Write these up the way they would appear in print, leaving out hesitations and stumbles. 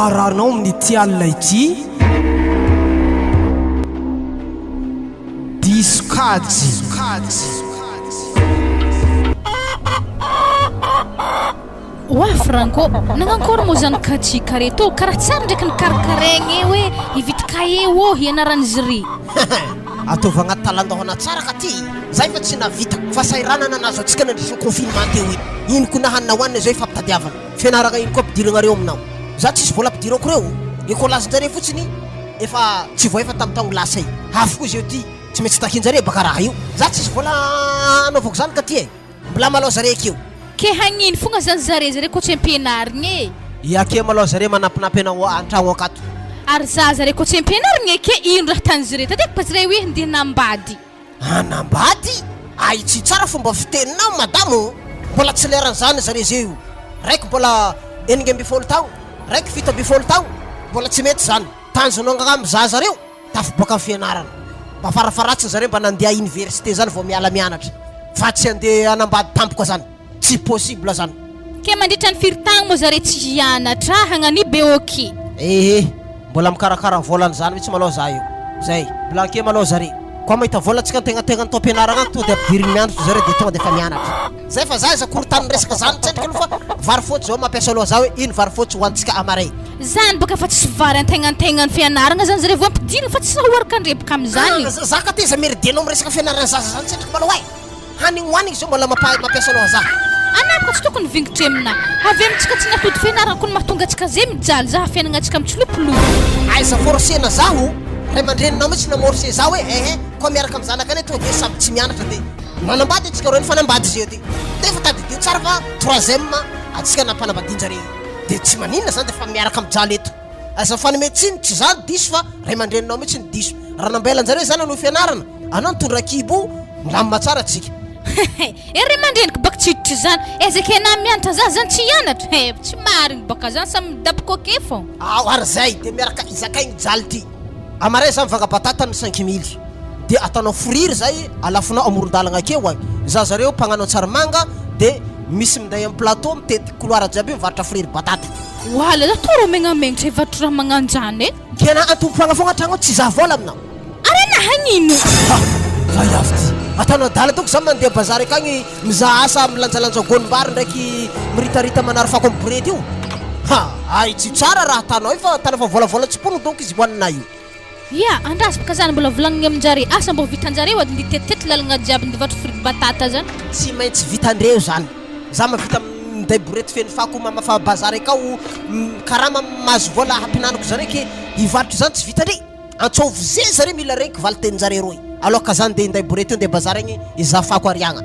Aranao amin'ny ty alina ity diskajy. Oa Franco, nangankôry moa zany katsy kareto karaha tsara ndraiky nikarakaraigny hoe hividy kaye ô hianaran'izy ry. Ataova agnaty talandohana tsara ka ty zay fa tsy navita fa sairanana anazy atsika nandrisy confinement teo ino ko nahanina hoanina zay fampitadiavana fianaragna ino koa ampidiranareo aminao za tsisy vola ampidirako reo ekolazinjare fotsiny efa tsy voa efa tamin'ny taogno lasa i hafy koa izy eo ty tsy maintsy takinjare baka raha io za tsisy vola anaovako zany ka ty e mbola malao zare akeo Ke hagnino fogna zany zare koa tsy ampianarigny e. Iake malao zare manampinampy anao antragno akato Ary zare koa tsy ampianarigny ke ino raha tanjire tadeky pazire hoe handeha nambady. Nambady? Ay tsy tsara fomba fiteninao madamo mbola tsy leran'izany zare zeo raiky mbola 12 taogno raiky 17 taogno mbola tsy mety zany tanjonao agamy zaza reo tafiboaka amin'ny fianarana mba farafaratsiny zare mba nandeha université zany vao miala mianatra fa tsy andeha anambady tampoka zany tsy possible zany Ke mandritra ny firy-tagno moa zare tsy hianatra hagnani beoky mbola mikarakara volany zany mitsy malao za io zay mbola ke malao zare koa mahita vola tsika tegnategna natao ampianaragna tonga de ampidiriny mianatra zare de tonga de fa mianatra zay fa za korytany resaka zany tsendriky aloha fa vary fotsy zao mampiasa aloha za hoe ino vary fotsy hoantsika amaray zany baka fa tsy vary antegnategna ny fianaragna zany zare vao ampidiriny fa tsy sahoaraka andrebaka am'izany za ka teza meridianao amin'ny resaka fianarana zaza zany tsendriky malao hanigny hoanigny zao mbola mampiasa aloha za anako tsy tokony vingitra amina avy amintsika tsy natody fianarana koa mahatonga antsika zay mijaly za fiainagna antsika mitsilopololo aiza forcena zaho ray mandreninao mitsy namorce za hoe koa miaraka amin'ny zanaka ane tonga de samy tsy mianatra de manambady antsika reo ny fanambady izy eo ty de fa tadidio tsara fa 3e atsika nampanambadinjare de tsy maninona zany de fa miaraka mijaly eto aiza fanometsiny tsy zany diso fa ray mandreninao mitsy ny diso raha nambelanjare zany anao fianarana anao nitondra kibo milamina tsara atsika ery mandreniko baka tsy hiditra zany ezake na mianatra za zany tsy hianatra tsy marigny baka zany samy midaboko ake fô ary zay de miaraka izakaigny jaly ty amaray zany mivanga batata ny 5000 de ataonao friry zay alafonao amoron-dalagna akeo ay za zareo mpagnano tsarmanga de misy minday amin'ny plateau mitety couloir jiaby mivarotra friry batata wala za toro megnamegnitra evatro raha magnanjany kena antompagna fogna tragno tsy za vola aminao arena hagnino za yafty ataonao dala toko za mandeha bazary akagny mizaha asa milanjalanja gonimbary ndraiky miritarita manary fako amin'ny borety io ay tsy tsara raha atanao fa tana fa volavola tsy pono donc izy hoanina io ya andrasy baka zany mbola volagniny aminjare asa mbo vitanjare wady nditetety lalagna jiaby ndivatro friry batata zany tsy maintsy vitandreo zany za mavita minday borety feny fako mamafa bazary akao karama mahazo vola hampinanako zany ke hivarotro zany tsy vitandre antsovy zay zare mila reky valiteninjare roy aloka zany de inday borety io de bazary agny izafako ariagna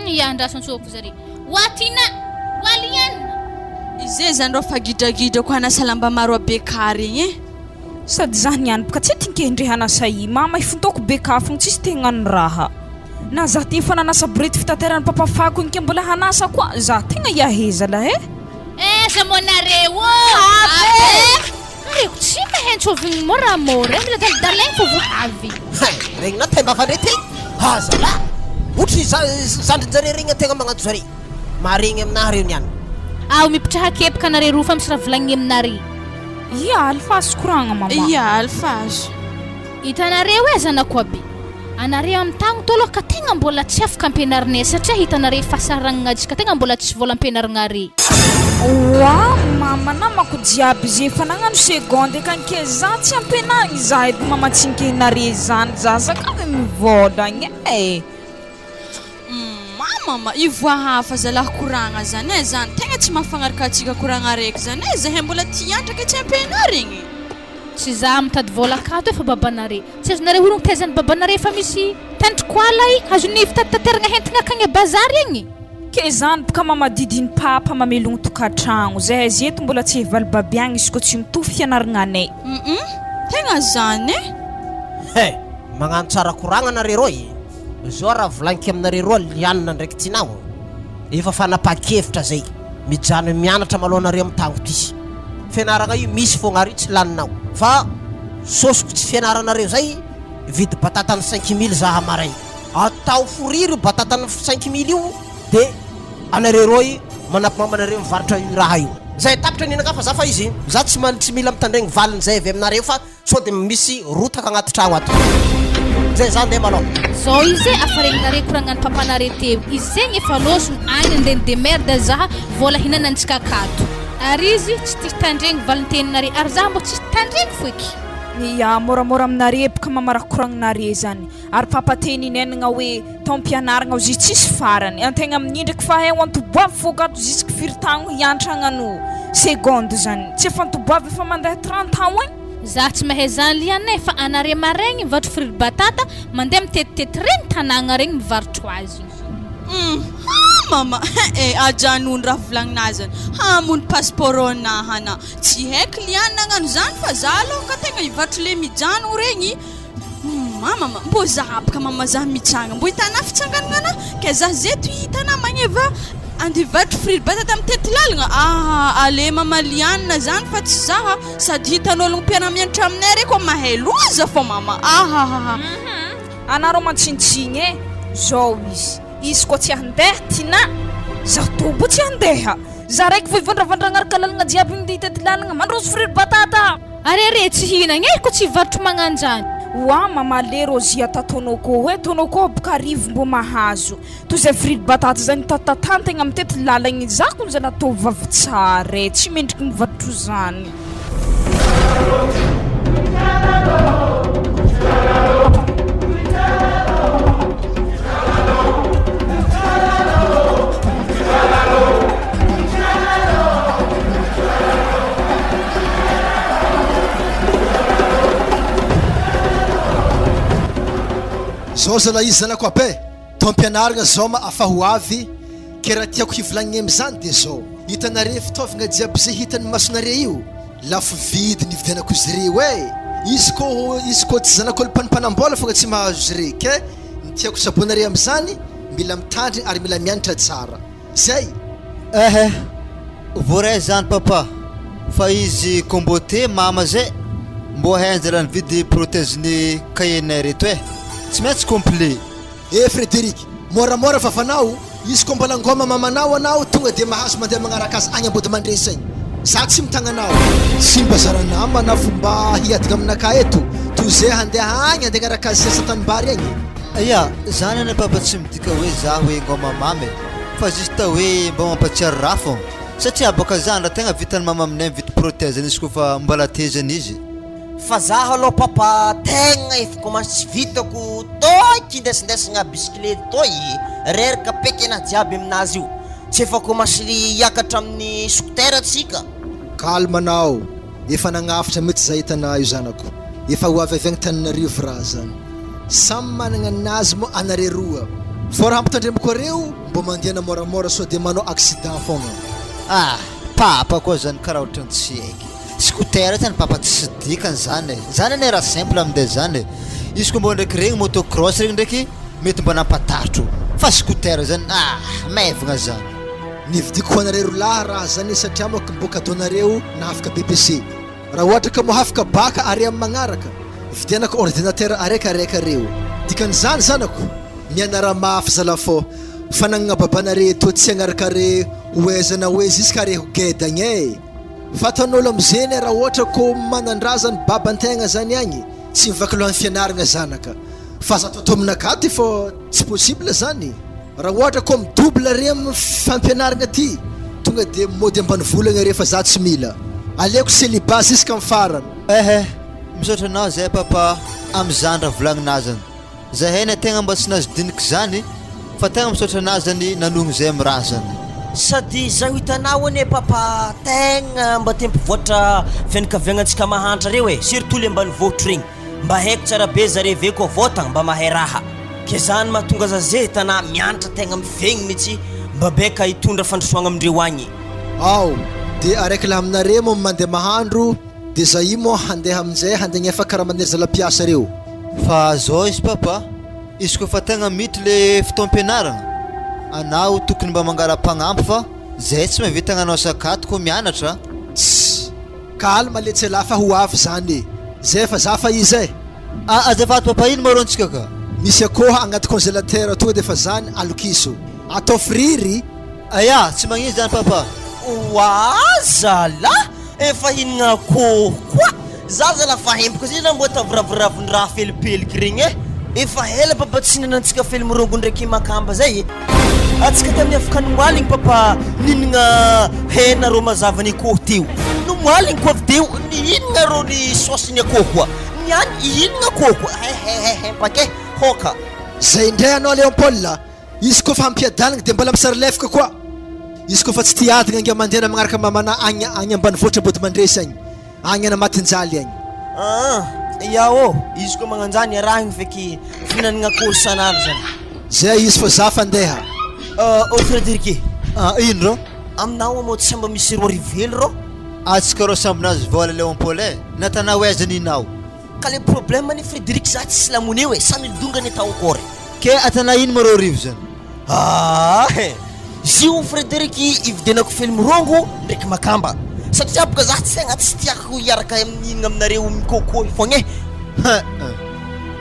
ya andrasy antsovy zare watina walian izay zany rô fagidragidra ko hanasa lamba maro abekary igny sady zany ihany baka tsy tinkendre hanasa i mama ifontoko beka fogna tsisy tegnany raha na za ty fa nanasa borety fitaterany papafako igny ke mbola hanasa koa za tegna iaheza la za monareo areko tsy mahentsovigny moramora mila dalidalaigny fô voavy regny na temba fandre ty haza la otry zandrinjare regny ategna magnanto zare maregny aminahy reo niany aho mipitraha kepaka anare roa fa misy raha volagniny aminare ia alfasy koragna mama ia alfasy hitanareo zana koa be anareo amin'ny tagno tôloha ka tegna mbola tsy afaka ampianarinay satria hitanare fasaragnana atsika tegna mbola tsy vola ampianaragna re wa mama namako jiaby zay fa nagnano seconde kanke za tsy ampianarigny za edy mama tsinkenare zany za zakavy mivolagny mama ivoa hafa zalahy koragna zany zany tegna tsy mahafagnaraka atsika koragna raiky zany zahay mbola tiantraka tsy ampianarigny tsy za mitady vola akato fa babanare tsy azonare horogno taizany babanare fa misy tandrikoala i azony fitatateragna hentigna akagny bazary igny ke zany baka mama didiny papa mamelogno tokatragno zahay zeto mbola tsy evaly babiagny izy ko tsy mitovy fianaragna anay tegna zany magnano tsara koragna nare roy zao raha volagniko aminare roa lianina ndraiky tinao efa fanapa-kevitra zay mijano mianatra malohanare amin'ny tango ty fianaragna io misy fogna ary tsy laninao fa sosiko tsy fianaranareo zay vidy batatany 5000 za hamaray atao foriry batatany 5000 io de anare roy manapy mamanare mivarotra io raha io zay tapitra ninaka fa za fa izy za tsy mila mitandregny valiny zay avy aminareo fa sao de misy rotaka agnaty tragno ato zay za ndeha malao zao izy e afaregnare koragnany papanare teo izy zegny efa losony agny andeny demerda zaha vola hinanantsika akato ary izy tsy tia tandregny valinteninare ary zaha mbo tsy tandregny foiky ya moramora aminare baka mamaraka koragninare zany ary papateny nenagna hoe taom-pianaragna izy tsisy farany antegna amin'iny ndraiky fa hay antoboavy fogato jusque firy tagno hiantragnano seconde zany tsy efa antoboavy efa mandeha 30 ans igny za tsy mahay zany lianay fa anare maregny mivarotro friry batata mandeha mitetitety regny tanàgna regny mivarotro azy mama ajanony raha volagninazy hamony passeport nahana tsy haiko liana nagnano zany fa za aloha tegna hivarotro le mijano regny mama mbo za baka mama za mitsanga mbo hitana fitsanganana ke za zeto hitana magneva andivatro friry batata mitety lalagna ale mama liana zany fa tsy zaha sady hitan'ologno mpiara-mianatra aminay re koa mahay loza fô mama anareo mantsinitsigny e zao izy koa tsy handeha tina za tobo tsy handeha za raiky vo ivandravandranaraka lalagna jiaby mindy hitety lalagna mandroso friry batata arere tsy hinagna e ko tsy hivarotro magnanjany oa mama le rozia tatonoko hoe tonoko baka arivo mbo mahazo toy zay friry batata zany tatatantegna mitety lalagna za koa zany atao vavy tsara e tsy mendriky mivarotro zany zao zala izy zanako abe taom-pianaragna zao ma afa ho avy ke raha tiako hivolagniny am'izany de zao hitanare fitaovagna jiaby zay hitany masonare io lafo vidy nividianako izy reo e izy koa tsy zanako olo-panimpanam-bola fogna tsy mahazo izy re ke ny tiako sabonare am'izany mila mitandry ary mila mianatra tsara zay voray zany papa fa izy kombote mama zay mbo hainjalany vidy protège-ny kayenay reto e tsy maintsy complet Frédéric moramora fafanao izy koa mbola ngoma mamanao anao tonga de mahazo mandeha magnaraka azy agny ambody mandresagny za tsy mitagnanao tsy mba zaranama na fomba hiadika aminaka eto toy zay handeha agny andeha agnaraka azy sasatanimbary agny aya zany any papa tsy midika hoe za hoe ngoma mamy fa juste hoe mba mampatsiary raha fô satria baka zany raha tegna vitany mama aminay mividy protège izy kofa mbola tezany izy fa zaho aloha papa tegna efa commence tsy vitako toy indesindesagna bisikilety toy reraka peky anazy jiaby aminazy io tsy efa commence hiakatra amin'ny scooter atsika calme anao efa nagnafatra mety za hitana io zanako efa ho avy avy agny taninarivo raha zany samy managna anazy mo anare roa fô raha ampitandremako areo mbo mandeana moramora so de manao accident fogna papa koa zany karaha ohatrany tsy haiky scooter zany papa tsy dikany zany zany ane raha simple amindey zany izy koa mbo ndraiky regny motocross regny ndraiky mety mbo nampatatro fa scooter zany maivagna zany nividiko anareo laha raha zany satria moko mboka ataonareo na afaka BPC raha ohatra ka mo hafaka baka ary amin'ny magnaraka vidianako ordinateur araika reo dikan'izany zanako mianara mafy zala fô fanagnana babanare to tsy agnaraka re oezana hoe jusqu'à re ho gedagny e fatan'olo am'zeny raha ohatra ko manandrazany babantegna zany agny tsy mivaky lohan'ny fianaragna zanaka fa za toto aminaka ty fô tsy possible zany raha ohatra ko midouble re amin'ny fampianaragna ty tonga de mody ambanivolagna re fa za tsy mila aleko célibat jusqu'à farany misaotra anao zay papa am'izany raha volagninazany zahay na tegna mba tsy nazo diniky zany fa tegna misaotra anazy zany nanogno zay amin'ny raha zany sady zaho hitanao ane papa tegna mba tempovoatra fianakaviagnatsika mahantra reo e surtout le ambanivohitro regny mba haiko tsara be zare ve koa vôtagna mba mahay raha ke zany mahatonga za zay hitana mianatra tegna mivegny mihitsy mba beka hitondra fandrosoagna amindreo agny ao de araiky laha aminare mo mandeha mahandro de za i mo handeha amin'izay handagnefa karaha maniry zala-piasa reo fa zao izy papa izy koa fa tegna mity le fotoam-pianaragna anao tokony mba mangara-pagnampy fa zay tsy mahavita agnanao sakato koa mianatra calme le tsy lafa ho avy zany e zay fa za fa izy e azafato papa ino marontsika ka misy akoha agnaty congélateur tonga de fa zany alokiso atao friry aya tsy magnino zany papa oa zala efa hinagna kokoa za zala fahempoko zay na mbo taviraviraviny raha felipeliky regny efa ela papa tsy nanantsika felimirongony ndraiky makamba zay atsika tamin'ny afaka nomaligny papa ninagna hena rô mazava ny akoho teo nomaligny koa avy teo nihinagna rô ny saosiny akoho koa niany ihinagna akoho koa pake hoka zay indray anao Léopold izy koa fa hampiadalagna dia mbola misary lefaka koa izy koa fa tsy tiadagna ange mandeha magnaraka mamana agny ambanivohitra body mandresy agny agny ana matinjaly agny yao izy koa magnanjany arahigny feky finanagna akoho sanandro zany zay izy fa za fandeha Frédéric ino rô aminao moa tsy samba misy roa rively rô atsika rô sambinazy vola Léopold natana oaiza ninao ka le problème ni Frédéric za tsy silamony hoe samy dongany atao akory ke atana ino marô rivo zany zio Frédéric ividianako felimirongo ndraiky makamba satria boka za tsy agna tsy tiako hiaraka amin'inagna aminareo mikôkô fogna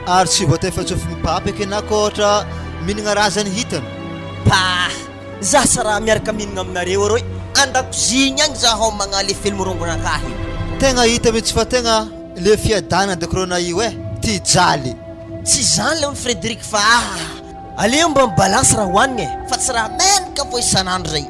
ary tsy voatefa tsofy mipapaka na koa ohatra mihinagna raha zany hitany za sara miaraka mihinagna aminareo arô andakozigny agny za homagna le felimirongona-kahy tegna hita mihitsy fa tegna le fiadana dakorona io ty jaly tsy zany le ony Frédéric fa aleo mba mibalanse raha hoanigny fa tsy raha menaka fo isanandro zay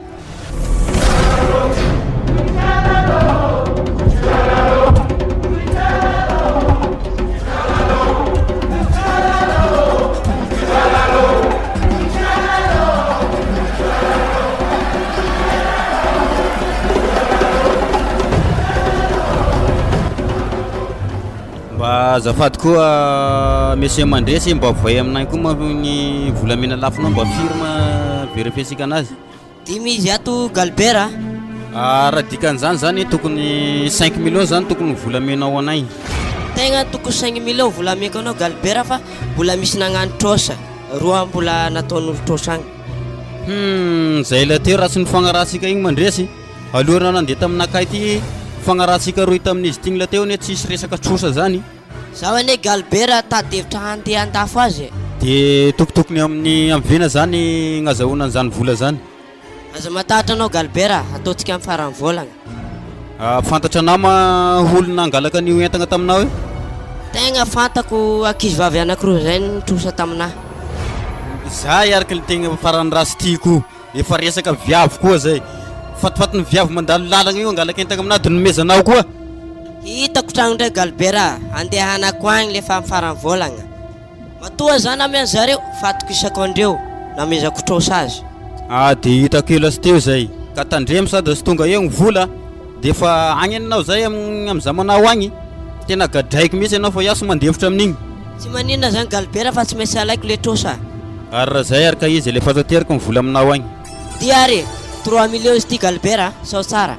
mba azafady koa monsieur mandresy mba voay aminay koa ny volamena lafinao mba firme vérifiesika anazy 10 ato Galbert raha dikan'izany zany tokony 5 millions zany tokony volamenao anay tegna tokony 5 millions volameko anao Galbert fa mbola misy nagnano trosa roa mbola nataon'olo trosa agny zay la teo raha sy nifagnarahantsika igny mandresy alohanao nandeha taminakay ty fagnarahantsika roy tamin'izy tigny la teo ne tsisy resaka trosa zany za ane Galbert tadevitra handeha andafo azy de tokotokony amin'ny vena zany gnazahoana an'izany vola zany aza matahatra anao Galbert ataontsika amin'ny farany volagna fantatra anao ma olona angalaka an'io entagna taminao io tegna fantako ankizy vavy anankiroa zay nitrosa taminahy za iaraka le tegna farany rasy tiako efa resaka viavy koa zay fatifaty ny viavy mandalo lalagna io angalaka entagna aminahy de nomezanao koa hitako tragno ndray Galbert andehanako agny le fa amin'ny farany volagna matoa zany amy zareo fatiko isako andreo namezako trosa azy de hitako ela sy teo zay ka tandremo sady sy tonga eo ny vola de fa agny anao zay amy zamanao agny tena gadraiko mihitsy anao fa iaso mandevitra amin'igny tsy maninona zany Galbert fa tsy maintsy alaiko le trosa ary raha zay araka izy le fatateriko ny vola aminao agny diary 3 millions izy ty Galbert sao tsara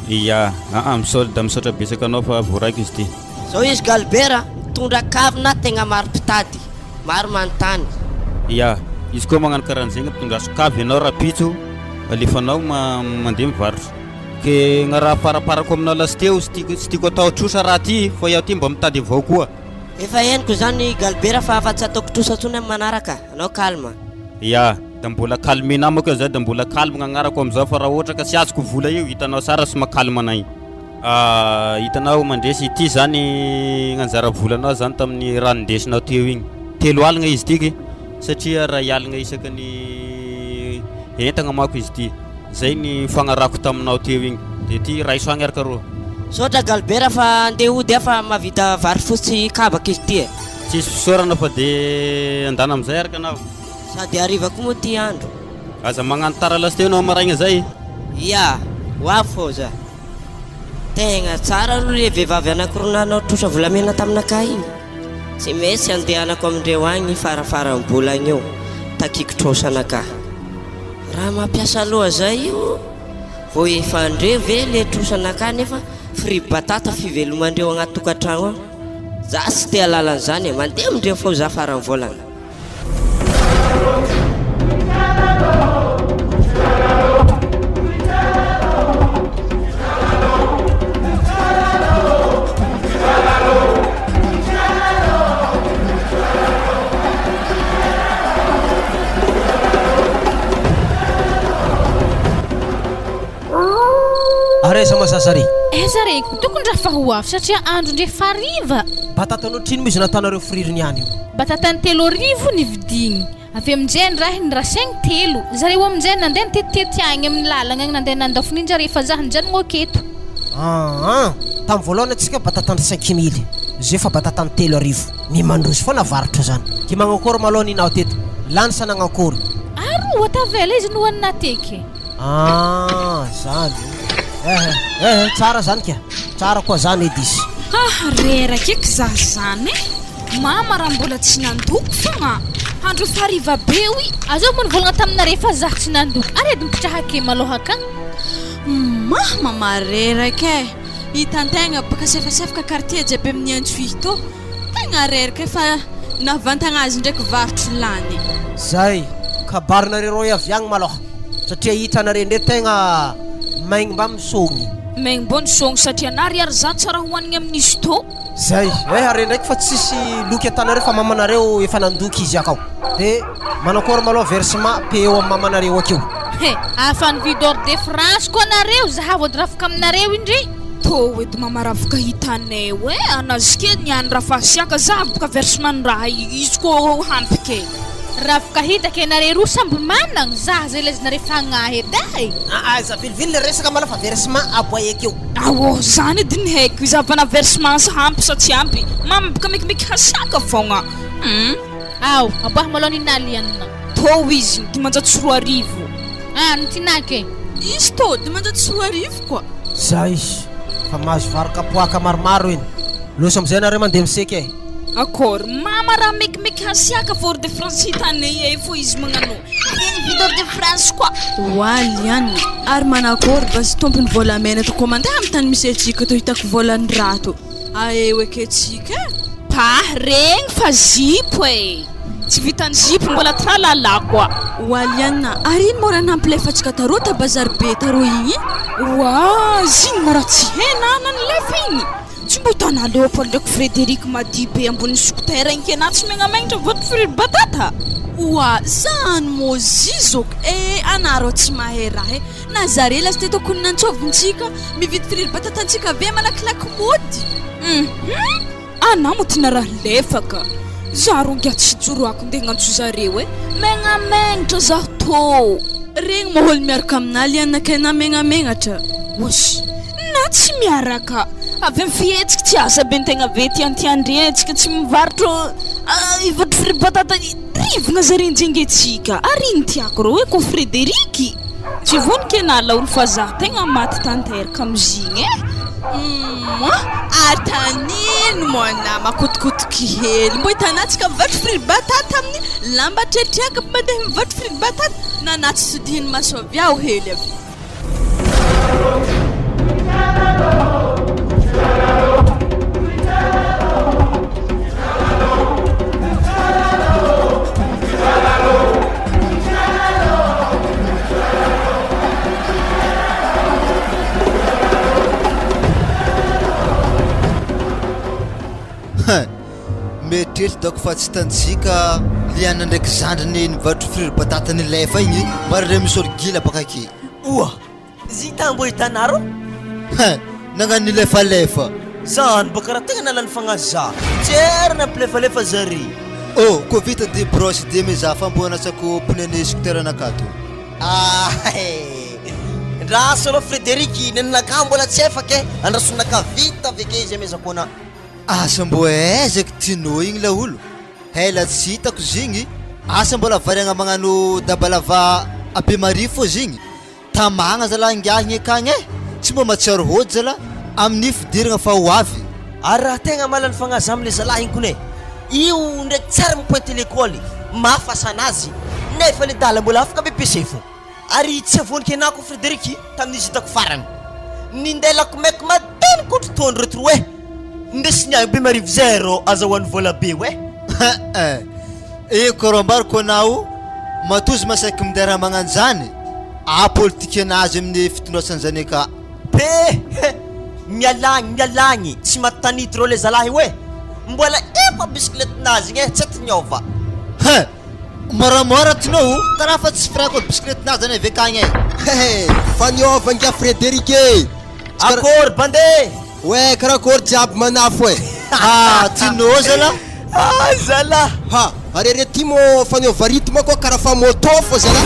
iya misolda misaotra besaka anao fa voaraiko izy ty zao izy Galbert mitondra kavina tegna maro mpitady maro manontany iya izy koa magnano karahan'zay mitondra sokavy ianao rapitso alefanao mandeha mivarotra ke gna raha paraparako aminao lasy teo sy tiako atao trosa raha ty fa iaho ty mba mitady avao koa efa henoko zany Galbert fa afa tsy ataoko trosa tsony amin'ny manaraka anao kalma ia da mbola kalmenao mako zay da mbola kalma gnagnarako am'izao fa raha ohatra ka sy azoko vola io hitanao sara sy makalma anay hitanao mandresy ity zany gnanjara volanao zany tamin'ny raha nindesinao teo igny 3 aligna izy tiky satria raha ialigna isaka ny entagna mako izy ty zay ny fagnarako taminao teo igny de ty ray soagny araka roa sotra Galbert fa andeha ody fa mavita vary fotsy kabaka izy ty tsisy fisaorana fa de andana am'izay araka anao sady ariva koa moa ty andro aza magnano tara lasy teo anao maraigna zay ia hoavy fô za tegna tsara aloha le vehivavy anankironanao trosa volamena taminakay igny tsy maintsy andehanako amindreo agny farafaram-bolagna eo takiko trosa anakah raha mampiasa aloha zay io vao efa andreo ve le trosa anakah nefa fri batata fivelomandreo agnaty tokantragno ao za tsy te alalan'izany mandeha amindreo fô za farany volagna reza mazazare zareko tokony raha fahoafy satria andro ndre fariva batatanao trino izy natanareo friry niany io batatany 3 arivo ny vidigny avy amin'izay ny raha ny rasaigny 3 zareo amin'izay nandeha nitetitety agny amin'ny lalagna agny nandeha nandafon'injare fa zaho nijanogna aketo tamin'ny voalohany atsika batatany 5000 zay fa batatany 3 arivo ny mandrozy foana varotra zany ty magnakory maloha ninao teto lany sanagnakory aroa tavela izy nohanina teky zany tsara zany kya tsara koa zany edy izy reraka eky zah zany mama raha mbola tsy nandoko fogna andro fariva be oy azao mo nivolagna taminare fa zaho tsy nandoko ary edy mipitrahake maloha akagny mama reraka hitantegna baka sefasefaka quartier jiaby amin'ny antsuy tô tegna reraka fa navantagna azy ndraiky varotro lany zay kabarinare ro avy agny maloha satria hitanare ndre tegna maigny mba misogny maigny mbo nisogny satria nary ary za tsara hohanigny amin'izy tô zay are ndraiky fa tsisy loky atanareo fa mamanareo efa nandoky izy akao de manakory maloha versement pe eo amin'ny mamanareo akeo afa nividy hors de France koa nareo zaha voadrafika aminareo indry tô edy mama raha afaka hitanay hoe anazy ke niany raha fasiaka za boka versement raha izy ko hampike raha afaka hitake nare roa samby managna zaha zay lezinare fagnahy edy za vilivily le resaka mala fa versement aboay akeo zany edy ny haiko izy avana versement sa hampy sa tsy ampy mama boka mekimeky hasiaka fogna aboah maloha ninalianina tô izy dimanjato 4 arivo nitinake izy tô dimanjato 4 arivo koa zay fa mahazo varokapoaka maromaro iny loso amizay nareo mandeha miseky akory mama raha mekimeky hasiaka for de France hitanay fo izy magnano vidor de France koa oaly ihany ary manakory basy tompony volamena to mandeha amin'ny tany misy atsika to hitako volany rato aeo eketsika regny fa zipo tsy vitany zipo mbola tralala koa oaly ihany ary iny mora nampilefatsika tarô ta bazary be tarô igny ziny raha tsy henana ny lefa igny tsy mbo hitana Léopold ndraiky Frédéric madi be ambony scooter igny na tsy megnamagnitra voto friry batata zany mo zizoko anaro tsy mahay raha na zare lasy te tokony nantsovontsika mividy friry batata antsika ave malakilaky mody ana mo tina raha lefaka za ronga tsy joroako ndeha gnantso zareo megnamagnitra zaho tô regny maholo miaraka aminaly anakay na megnamenatra na tsy miaraka avy amin'ny fihetsika tsy asa be ntegna ve tiantiandrentsika tsy mivarotro ivatro friry batata rivogna zare njengetsika ary iny tiako reo ko Frédéric tsy vonika nala olo fa za tegna maty tanteraka amizigny atanino mona makotokotoky hely mbo hitanatsika mivatro friry batata amin'ny lamba tretriaka mandeha mivatro friry batata nanatsy sodihiny masoavy aho hely avy metrety dako fa tsy tantsika liana ndraiky zandriny nivatro friry batata ny lefa igny mara re misy orgila baka ake zita mbo hitanaro nagnano ny lefalefa zany baka raha tegna nalany fagnaza tsery nampilefalefa zare ko vita de brosse de miza famboanatsako pnene scooter anakato raha solo Frédéric nenaka mbola tsy efake andrasonaka vita aveke izy amezakona asa mbo ezaka tinô igny la olo hela tsy hitako zigny asa mbola variagna magnano dabalava abe mari fo zigny tamagna zala ngiahigny akagny tsy mbo matsiaro hody zala amin'ny fidiragna fa ho avy ary raha tegna malany fagnaza am'le zalahy igny kone io ndraiky tsara mipointy l'école mafasanazy nefa le dala mbola afaka BPC fo ary tsy avoniky anako Frédéric tamin'izy hitako farany nindelako maiky mateny kotro tondro retro ndesiny agny be marivo 0 azahoany vola be korombariko anao matozy masaiky midera magnano zany apolitika anazy amin'ny fitondrasany zany aka mialagny tsy matanity rô le zalahy hoe mbola efa bisikletinazy igny tsy atiniova moramora tinao karaha fa tsy firako bisikletinazy zany avekagny faniova nga Frédéric akory bande oe karakory jiaby manafo e tianao zala zala ha arere ty mo fanaova rythme koa karaha fa moto fo zala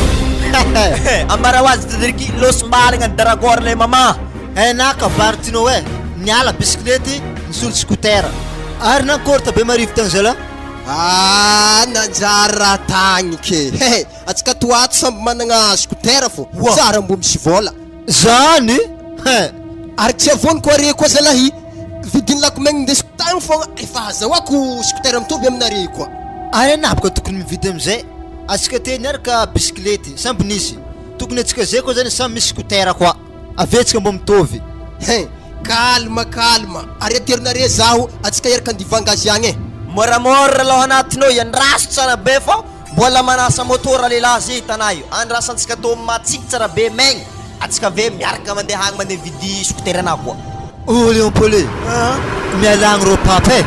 ambara ho azy Frederiky losombalagna ny daragor le mama na kabary tianao e niala bisikilety nisolo scooter ary nakory tabe marivo tagny zala nanjary raha tagny ke atsika toato samby managna scooter fo tsara mbo misy vola zany ary tsy avony koa are koa zalahy vidiny lako megny indesiko tagny fogna efa azahoako scooter mitovy aminare koa ary anabaka tokony mividy amizay atsika te niaraka bisikilety samby nisy tokony atsika zay koa zany samby misy scooter koa avetsika mbo mitovy kalma are aterinare zaho atsika iaraka andivangazy agny e moramora aloha anatinao iandraso tsara be fô mbola manasa motora lehilahy zay hitanao io andrasantsika tô matsiky tsara be megny atsika ve miaraka mandeha hagny mandeha vidy scooter anah koa Leon Paulé mialagny ro papa e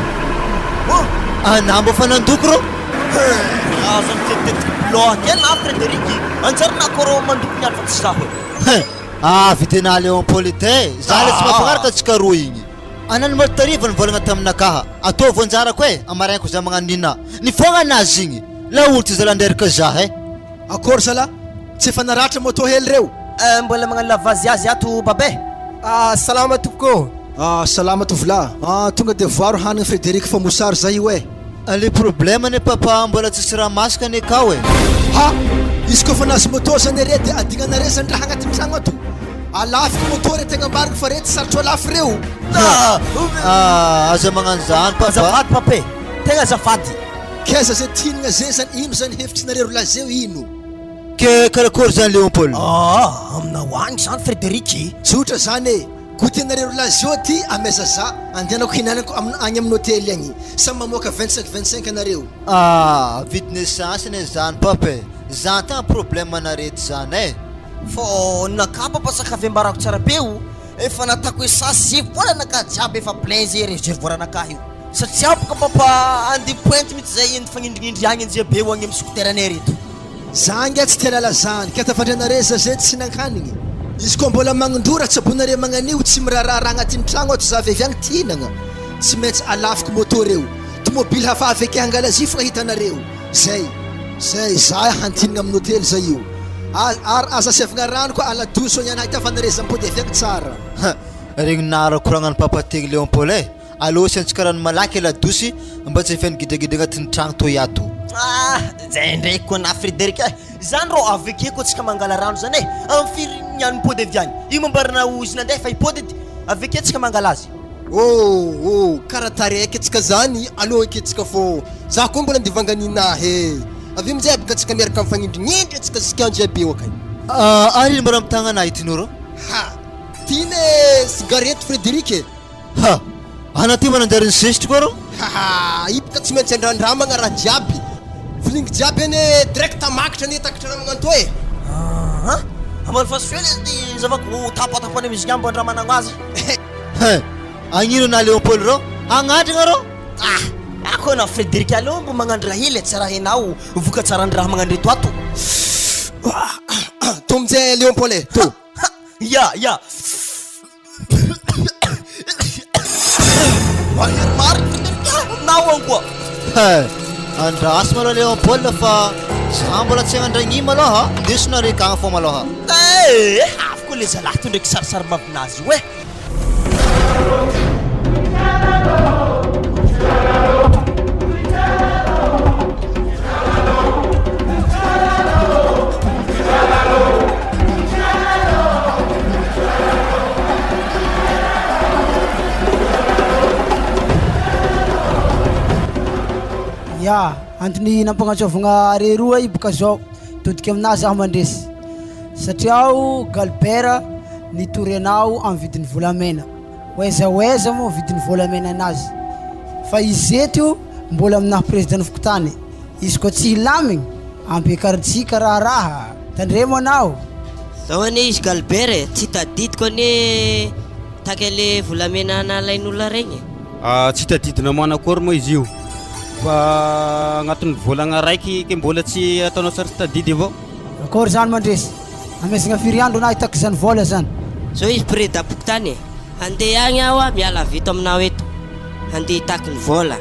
anambo fa nandoko ro azo mitetitetiky loha kely na Frederiky anjary nakoro mandoko niany fa tsy zaho vitena Leon Paulé te za le tsy mampagnaraka atsika roa igny anany marotariva nivolagna taminakaha atao voanjara koa e amarainko za magnano nina ny fogna anazy igny la olitra zala anderaka za e akory zala tsy efa naratra moto hely reo mbola magnano lavazy azy ato babe salama tompoko salama tovila tonga de voaro hanigny Frederiky fa mosary zay io e le problème ne papa mbola tsisy raha masaka ane kao e ha izy koa fa nazy moto zany re de adignanare zany raha agnatin'ny tragno ato alafiky moto re tegna marigny fa rety sarotro alafy reo aza magnano zany azafady pape tegna azafady keza zay tinagna zay zany ino zany hevitrinare ro lazeo ino ke karakory zany Leon Paul amina hoagny zany Frederiky tsotra zany e goûtenare ro lazeo ty ameza za andehanako hinanako agny amin'ny hôtely agny samy mamoaka 25 anareo vidiny essence ne zany pape zany tagna problème anarety zany e fô nakapa pasakavy ambarako tsara be o efa natako essence zay vola naka jiaby efa plein zay réservoiranaka io satria boka papa andi pointe mihitsy zay eny fagnindrignindry agny anzay be ho agny amin'ny scooteranay reto zangy tsy tena lazany ka tafandrianare za zay tsy nankanigny izy koa mbola magnindora tsabonare magnanio tsy mirarara agnatin'ny tragno ato za vevy agny tinagna tsy maintsy alafiky moto reo tomobily hafa aveke angalazy fa hitanareo zay za hantinagna amin'ny hôtely zay io ary aza siavagna rano koa aladoso niany haitafanare za mipody avy agny tsara regny nara koragnany papa tegny Leon Paul e alô sy antsika rano malaky aladosy mba tsy efa nigidragidra agnatin'ny tragno toy ato zay ndraiky koa na Frederiky zany ro aveke koa tsika mangala rano zany e amfiry niany mipody avy agny io mambarana ozy nandeha fa hipody edy aveke tsika mangala azy karaha taraiky atsika zany aloha aketsika fô za koa mbola andivanganinahy avy amizay abaka atsika miaraka mifagnindrignindry atsika zikanjy aby eo akay arino mba raha mitagnanahy tinoro tine sigarety Frederiky anaty mananjariny sesitry koa ro ibaka tsy maintsy andrandrahamagna raha jiaby filingy jiaby ane direct makitra ane takatra raha magnano to e amalo fa suele dy zavako tapatapany amizigny ambo andramanagno azy agnino na Leon Paul ro agnatragna ro ako na Frederiky aloha mbo magnano raha hely tsy raha henao voka tsara ny raha magnano reto ato to amizay Leon Paul e to ya mariny Frederiky nahoany koa andraso malôha Leon Paul fa za mbola tsy agnan-dragny malôha ndesonareka agny fô malôha afoko le zalahy to ndraiky sarisary mavinazy io e antony nampagnantsovagna are roa boka zao todiky aminazy aho mandresy satria aho Galbert nitory anao amin'ny vidiny volamena oeza moa vidiny volamena anazy fa izy eto mbola aminahy président fokotany izy koa tsy hilamigny ampiakaritsika raha tandremo anao zao ane izy Galbert tsy tadidiko ane taky le volamena nalain'olona regny tsy tadidina manakory moa izy io fa agnatin'ny volagna raiky ke mbola tsy ataonao sary tadidy avao akory zany mandresy amezagna firy andro anah hitako zany vola zany zao izy preda pokotany Andeha agny aho miala vito aminao eto, andeha hitaky ny vola.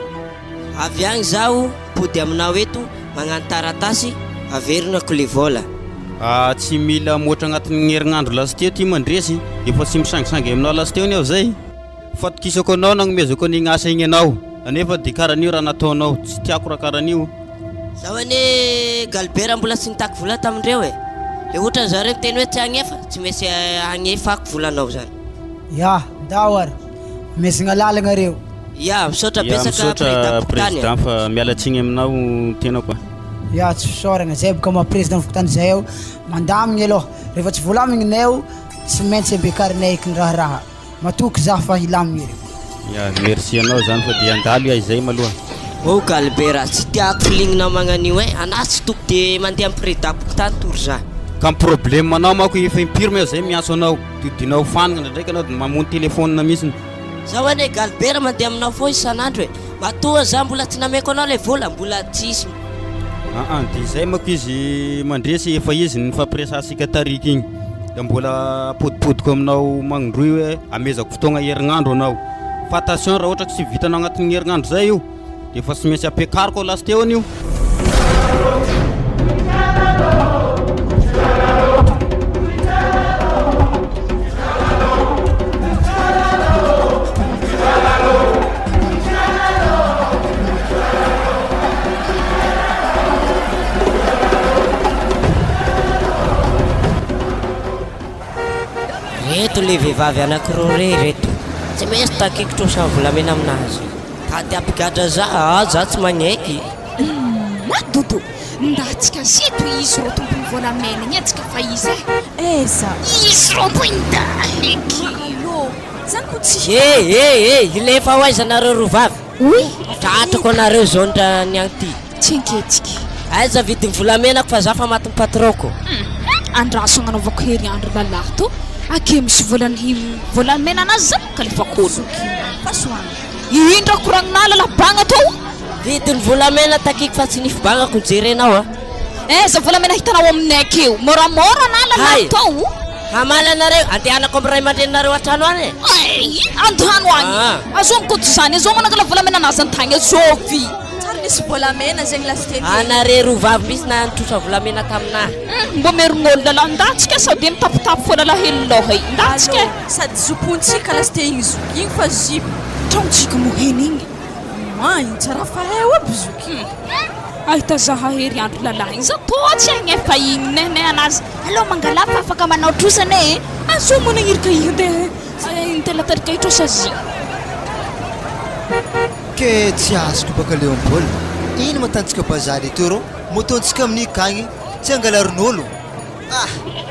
Avy agny zaho pody aminao eto magnano taratasy averinako le vola. Tsy mila moatra agnatin'ny herignandro lasiteo ty mandresy, efa tsy misangisangy aminao lasiteo ny aho zay. Fatokisako anao nagnomezako an'igny asa igny anao, anefa de karan'io raha nataonao, tsy tiako raha karan'io. Zaho ane Galbert mbola tsy nitaky vola tamindreo e. Le ohatra zareo miteny hoe tsy agnefa, tsy maintsy agnefako volanao zany. Ya, ndao ary mesigna lalagna reo. Ya, misaotra betsaka misaotra président fa mialatsiny aminao tena koa. Ya, tsy fisaoragna zay boka ma président fotany zay eo mandamigny aloha rehefa tsy volamignay tsy maintsy ambekarinay eky ny raha matoky za fa hilamigny reo. Ya, merci anao zany fa de andalo iay zay maloha. Oh Galbert, tsy tiako filignina magnan'io e, anà tsy toko de mandeha amin'ny président boka tany tory za. Ka problème anao manko efa impirme zay miaso anao, didinao fanagna ndraiky anao mamono téléphone mihitsiny. Zaho ane Galbert mandeha aminao fo isan'andro e, matoa za mbola tsy nameko anao le vola, mbola tsisy. De zay manko izy mandresy efa izy nifampiresasika tariky igny, da mbola podipodiko aminao magnindroy hoe amezako fotoagna herignandro anao. Fa attention raha ohatra ka tsy vitanao agnatin'ny herignandro zay io de efa tsy maintsy ampiakariko lasiteo an'io. Reto le vehivavy anankiroa reto, tsy maintsy takekitro samy volamena aminazy. Tady ampigadra za tsy magnaiky. Dodo, ndatsika sito izy ro tompony volamena igny atsika fa izy e. Eza. Izy ro poindaleky. Allo, zany ko tsy. Ilefa hoaizanareo rovavy. Oui. Tratrako anareo zondra niagny ty. Tsy anketsika. Aiza vidiny volamenako fa za fa matin'ny patroko. Andraso agnanovako heriandro lalahy to. Ake misy volamena anazy zany kalefa kolo. Fasoana. Indra koragnina lalabagna to. Vidiny volamena takiky fa tsy nify bagnako jerenao a. Za volamena hitanao aminay akeo. Moramora na lalahy to. Hamala anareo, andehanako amin'ny ray aman-dreninareo an-trano any e. An-trano any. Azonko tsy zany, azo manangala volamena anazy an-tagny azovy. Tsara misy volamena zegny lasiteny. Anare rovavy misy na nitrosa volamena taminahy. Mbo meron'olo lalahy ndatsika sady mitapitapy fo lalahy hely loha ndatsika. Sady zopontsika lasiteny zoky igny fa zipo. Traontsika moheny igny. Maigny tsara fa eo aby zoky. Ahita zaha heriandro lalahy igny za totsy agnefa igny nene anazy. Allo mangalapa afaka manao trosana e. Azo manangirika igny de intelatarika itrosa zy. Ke tsy azoko baka Léopold, ino matantsika bazary eto rô? Motontsika amin'ny kagny tsy angalarin'olo.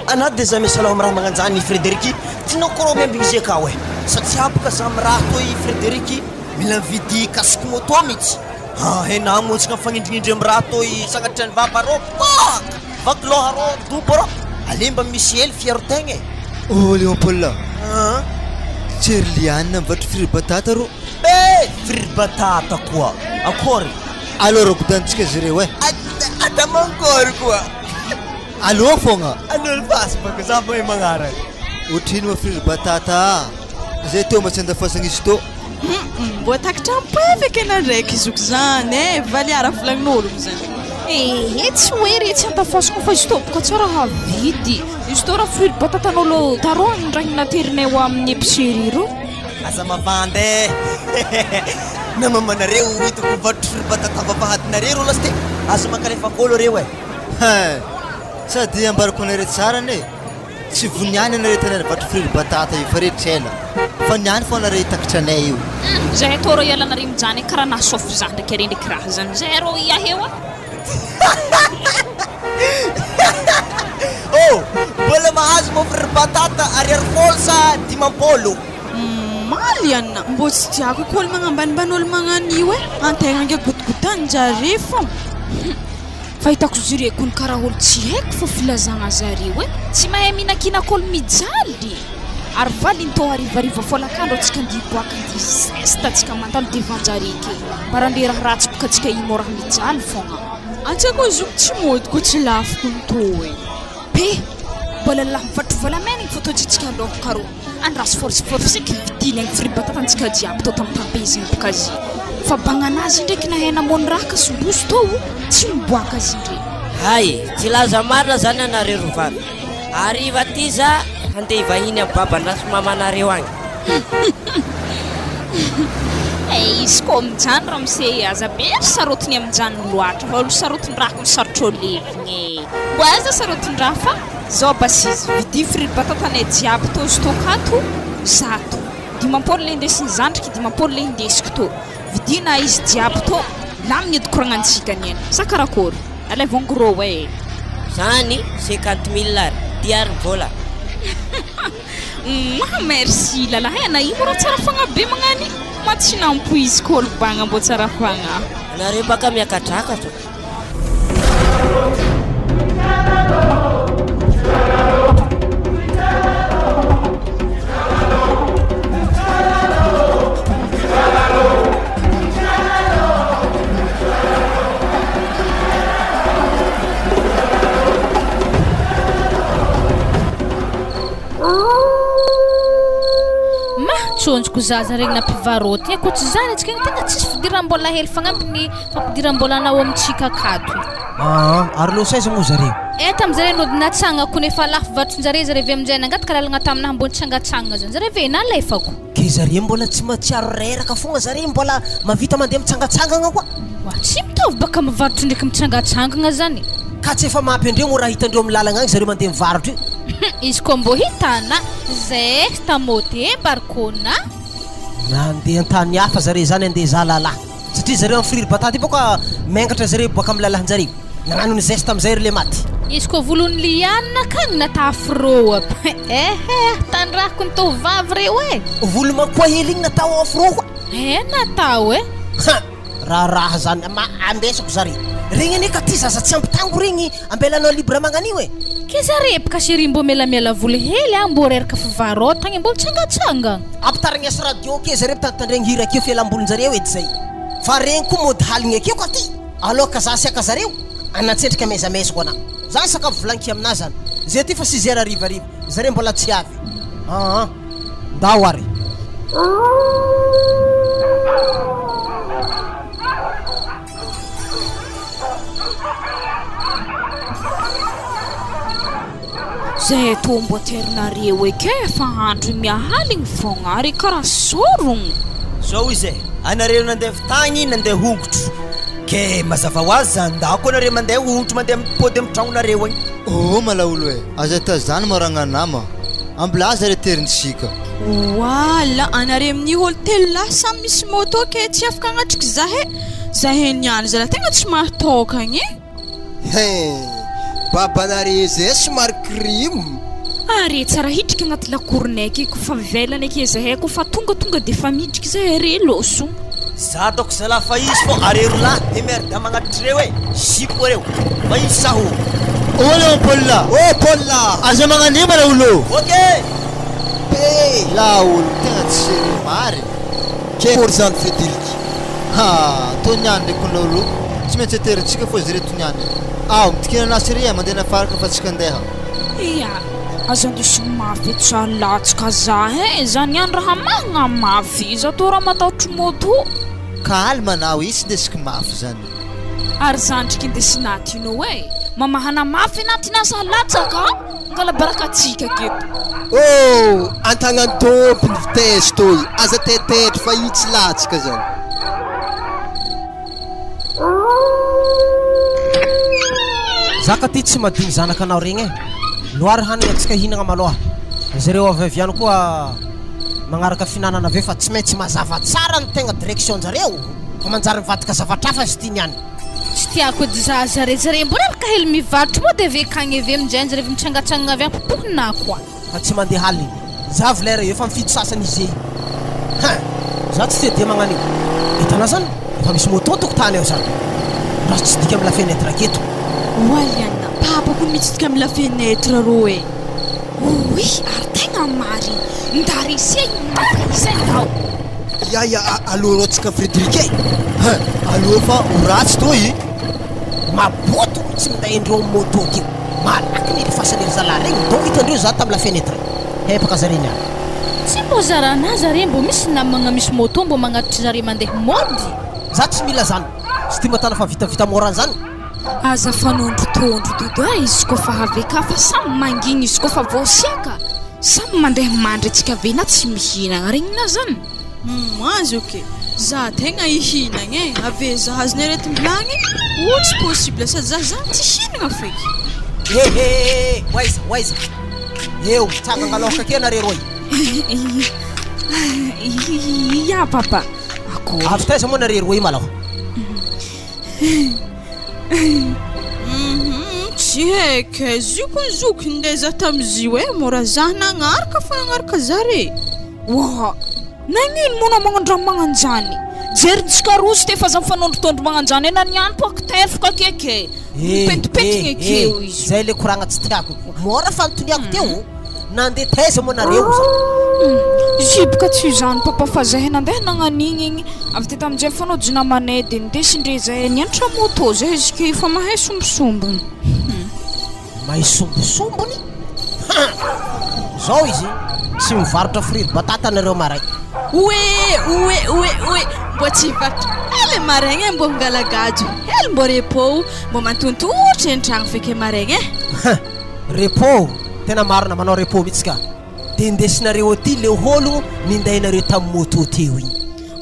Anao de za misy alao amin'ny raha magnanjany Frédéric, tianao korao miambigny ka hoe satria abaka za amin'ny raha toy Frédéric mila mividy casque moto mihitsy. Hena montsika mifagnindrinindry amin'ny raha toy sagnatry ny vava rô vaky loha rô dobo rô alemba misy hely fiarotegna e. Oh Léopold, tsery lianina mivatry friry batata rô. Friry batata koa akory. Alors godantsika zireo e. Atamankôry koa. Allô fogna. Anolo fasy baka za fa hoe magnaraka. Otrino friry batata. Zay teo mba tsy andafasagna izy tô. Mbo takatra ampevaka ianao ndraiky izoko zany e, valiara volagnin'olo zany. Tsy hoe retsy antafasiko fa izy tô boka tsara havidy. Izy tô raha friry batatan'olo taroany raha naterinay ho amin'ny épicerie rô. Aza mavanda e. Namamanareo hitako mivatry friry batata vavahadinareo lasite. Aza mankalefa kolo reo e. Sady ambarako anare tsara ne. Tsy voniany anare tena nivatry friry batata io fa rehetrela. Fa niany fo anare takatra anay io. Zay tô rô ialanare mijany karaha nasofy za ndraiky are ndraiky raha zany. Zay rô iaheo a. Mbola mahazo mo friry batata ariary folo sa dimampolo. Maliana, mbo tsy tiako kolo magnambanimbany magnan'io e. Antegna nge gotigodany jare fô. Fahitako zire kony karaha olo tsy haiko fa filazagna zareo e. Tsy mahay mihinan-kinak'olo mijaly. Ary valiny tô harivariva folakandro atsika ndiboaka ndi zesta atsika mandalo devanjare ke. Mba nde raha ratsy boka atsika imo raha mijaly fogna. Antsako zoko tsy mody ko tsy lafiko nitô e. Mbola lahy mivatry volamena igny fotoantsika aloha karo. andraso forsiforsiky vidiny agny fribatatansika jiaby tao tamin'ny tampeziny boka azy fa bagnanazy ndraiky nahena monraka soboso tao tsy miboaka azy indre hay tsy laza marina zany anareo rovavy ariva ty za andeha ivahiny amin'ny babandraso mamanareo agny izy koa mijany raha mise aza be sarotiny amin'ijany loatra fa olo sarotiny raha ko sarotro levigny mbo aza sarotiny raha fa zao basizy vidi fribatatana jiaby tao izy tokato zato dimampolo le indesiny zandriky dimampolo le indesiko tao vidina izy jiaby tao lamigny edy koragnantsika niena sa karakory alevongro e zany 50 000 ary diary vola merci lalahy ana ino raha tsara fagnabe magnany matsinampo izy kolo bagna mbo tsara fagna anareo baka miakatrakatra tsonjoko zaza regny nampivaroty ko tsy zany atsika tegna tsisy fidiram-bola hely fagnampiny fampidiram-bola anao amintsika akato ary losaiza moa zareo tam'zare nody natsangako nefa lafo vatronjare zare ve aminjay nangataka lalagna taminahy mbony tsangatsangana zany zare ve nalefako ke zare mbola tsy matsiaro reraka fogna zare mbola mavita mandeha mitsangatsangana koa tsy mitovy baka mivarotro ndraiky mitsangatsangana zany ka tsy efa mampyandreo mo raha hitandreo amin'ny lalagna agny zareo mandeha mivarotro izy koa mbo hitana zay tamote barkona nandeha antany hafa zare zany andeha za lalahy satria zareo amin'ny friry bataty boka mengatra zareo boaka amin'ny lalahin-jareo nagnano ny zeste am'izay ry le maty izy koa volony lianina kagny natafro tandrahako ny tovavy reo volo makoa hely igny natao afro koa natao raha zany ambesako zare regny ane ka ty zaza tsy ampitango regny ambelanao libra magnanio ke zare epaka chéri mbo melamela voly hely mbo reraka fivarotagny mbo tsangatsanga ampitarigny radio ke zare tandrengny hira akeo fialambolonjareo edy zay fa regny koa mody haligny akeo ka ty aloka za siaka zareo anatsetrika mezamezako ana zany sakafo volanky amina zany zay ty fa 6 heures arivariva zare mbola tsy avy ndao ary zay tombo terinareo eke fa andro miahaligny fogna ary karaha sorogno zao izy anareo nandeha fitagny nandeha hongotro ke mazava ho azy zany ndako anareo mandeha hongotro mandeha mipody amin'ny tragnonareo agny malaolo aza ta zany maragnanama amblaza re terintsika wala anareo amin'ny hôtel la samy misy moto ke tsy afaka agnatriky zahe niany zala tegna tsy mahatokagny babanare zay somary crime ary tsara hitrika agnaty lakoronaiky ko fa velany ake zahay ko fa tonga de fa midriky zahay re loso za doko zala fa izy fô arero lahy de merda magnatitry reo zipo reo fa izy saho ole Paula Paula aza magnanima laolo ok laolo tegna tsy mary ke por zany fediliky toniany ndraiky laolo tsy maintsy aterintsika fô zare toniany mitikina anasy ry mandeha nafaraka fa tsika andeha aza andesigny mafy eto za latsaka za zany any raha magna mafy za to raha mataotry moto kalma nao izy indesiky mafy zany ary zandriky indesinatino mamahana mafy anatinasa latsaka ngalabarakatsika keto antagnany tompony vitesy toy aza tetetry fa io tsy latsaka zany zaka ty tsy madigny zanaka anao regny noary hanigny atsika hinagna maloha zareo avyaviany koa magnaraka finanana aveo fa tsy maintsy mazava tsara ny tegna direction zareo fa manjary mivadika zavatrafa izy ty niany tsy tiako edy zare mbo reraka hely mivarotro moa de ave kagny ave aminjay zare mitsangatsangana avy ampopohina koa fa tsy mandeha haligny za volera io efa mifidy sasany izy za tsy tedia magnanio hitanao zany efa misy moto tokotany eo zany raha tsy dika amina fenetre aketo waliana papako mitsitsika amin'ny la fenetre rô oui ary tegna mary ndarisy izainao aloha atsika Frédéric aloha fa horatsy toy maboto tsy minday indreo moto akeo malaky nely fasan'ery zalahy regny donc hitandreo za tamina fenetre epaka zare niany tsy mbô zarana zare mbô misy namagna misy moto mbô magnatitra zare mandeha mody za tsy mila zany sy tia matana fa vitavita moran zany aza fanondrotondro dodo a izy koa fa haveka fa samy mangigny izy koa fa voasiaka samy mandeha mandry antsika ve na tsy mihinagna regnina zany azo oke za tegna hihinagna e ave za azony arety milagny otsy possible sady za zany tsy hinagna feky waiza eo tsangangaloka ke nareo roy ya papa avy taiza moa nareo roy malao tsy haika izy io koa zoky ndeza tamizio e mora za nagnaraka fa nagnaraka zare wa nagnino moa na magnandrano magnanjany jerintsika rozy te fa za mifanondrotondro magnanjany ena niany po akitefaka keke mipetipetigny akeo izy zay le koragna tsy tiako mora fanontoniako teo nandeha taiza moa nareo ziboka tsy zany papa fa zahay nandeha nagnanigny igny avy te tamin'izay fanojina manay de ndesindre zahay nianatra moto zay izy ke fa mahay sombosombony mahay sombosombony zao izy tsy mivarotra friry batata nareo maray oe mbô tsy hivarotra ele maraigny mbô mingalagajo ele mbô repos mbô mantontotra entragno feky maraigny e repos tena marina manao repos mihitsy ka de ndesinareo aty le ologno nindahinareo tamin'ny moto teo igny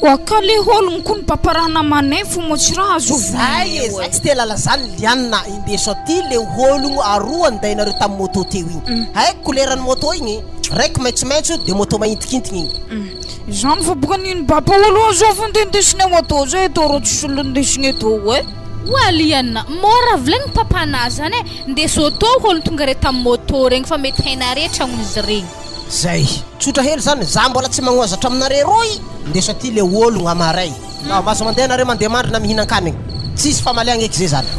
waka le ologno koa ny paparahana manay fo mo tsy raha azo zay za tsy te lala zany lianina indeso aty le ologno aroa nindahinareo tamin'ny moto teo igny haiko koleran'ny moto igny raiky maitsomaitso de moto maintikintigny igny zany fa boka nino bapa olo zao fo ndendesina moto zay toro tsy solondesigny eto e waliana mora vleny papana zany e ndeso to olo tonga re tamin'ny moto regny fa mety hainare tragnon'izy regny zay tsotra hely zany za mbola tsy magnozatra aminare roy ndeso aty le ologno amaray na maso mandeha nare mandeha mandry na mihinan-kanigny tsisy famaliagna eky zay zany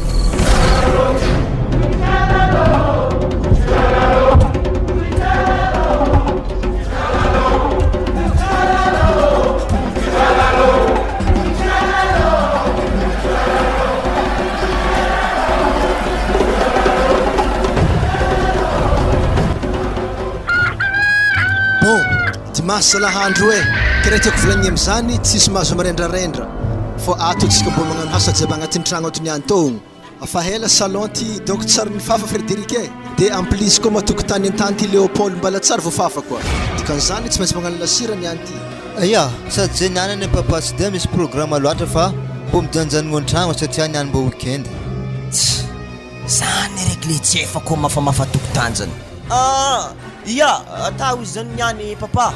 dimasy lahandro e karaha tiako volagny am'izany tsisy mahazo marendrarendra fô atotsika mbô magnano hasajaby agnatin'ny tragno ato niany togno afahela salon ty donc tsara ny fafa Frédéric e de en plus koa matokotany an-tany ty Léopold mbala tsara voafafa koa dikan'izany tsy maintsy magnano lasira niany ty ya sady zay niany any papa tsy dia misy programme loatra fa mbô mijanjanogno an-tragno satria niany mbô weekend zany regle tsy efa koa mafamafa tokotany zany ya atao izy zany niany papa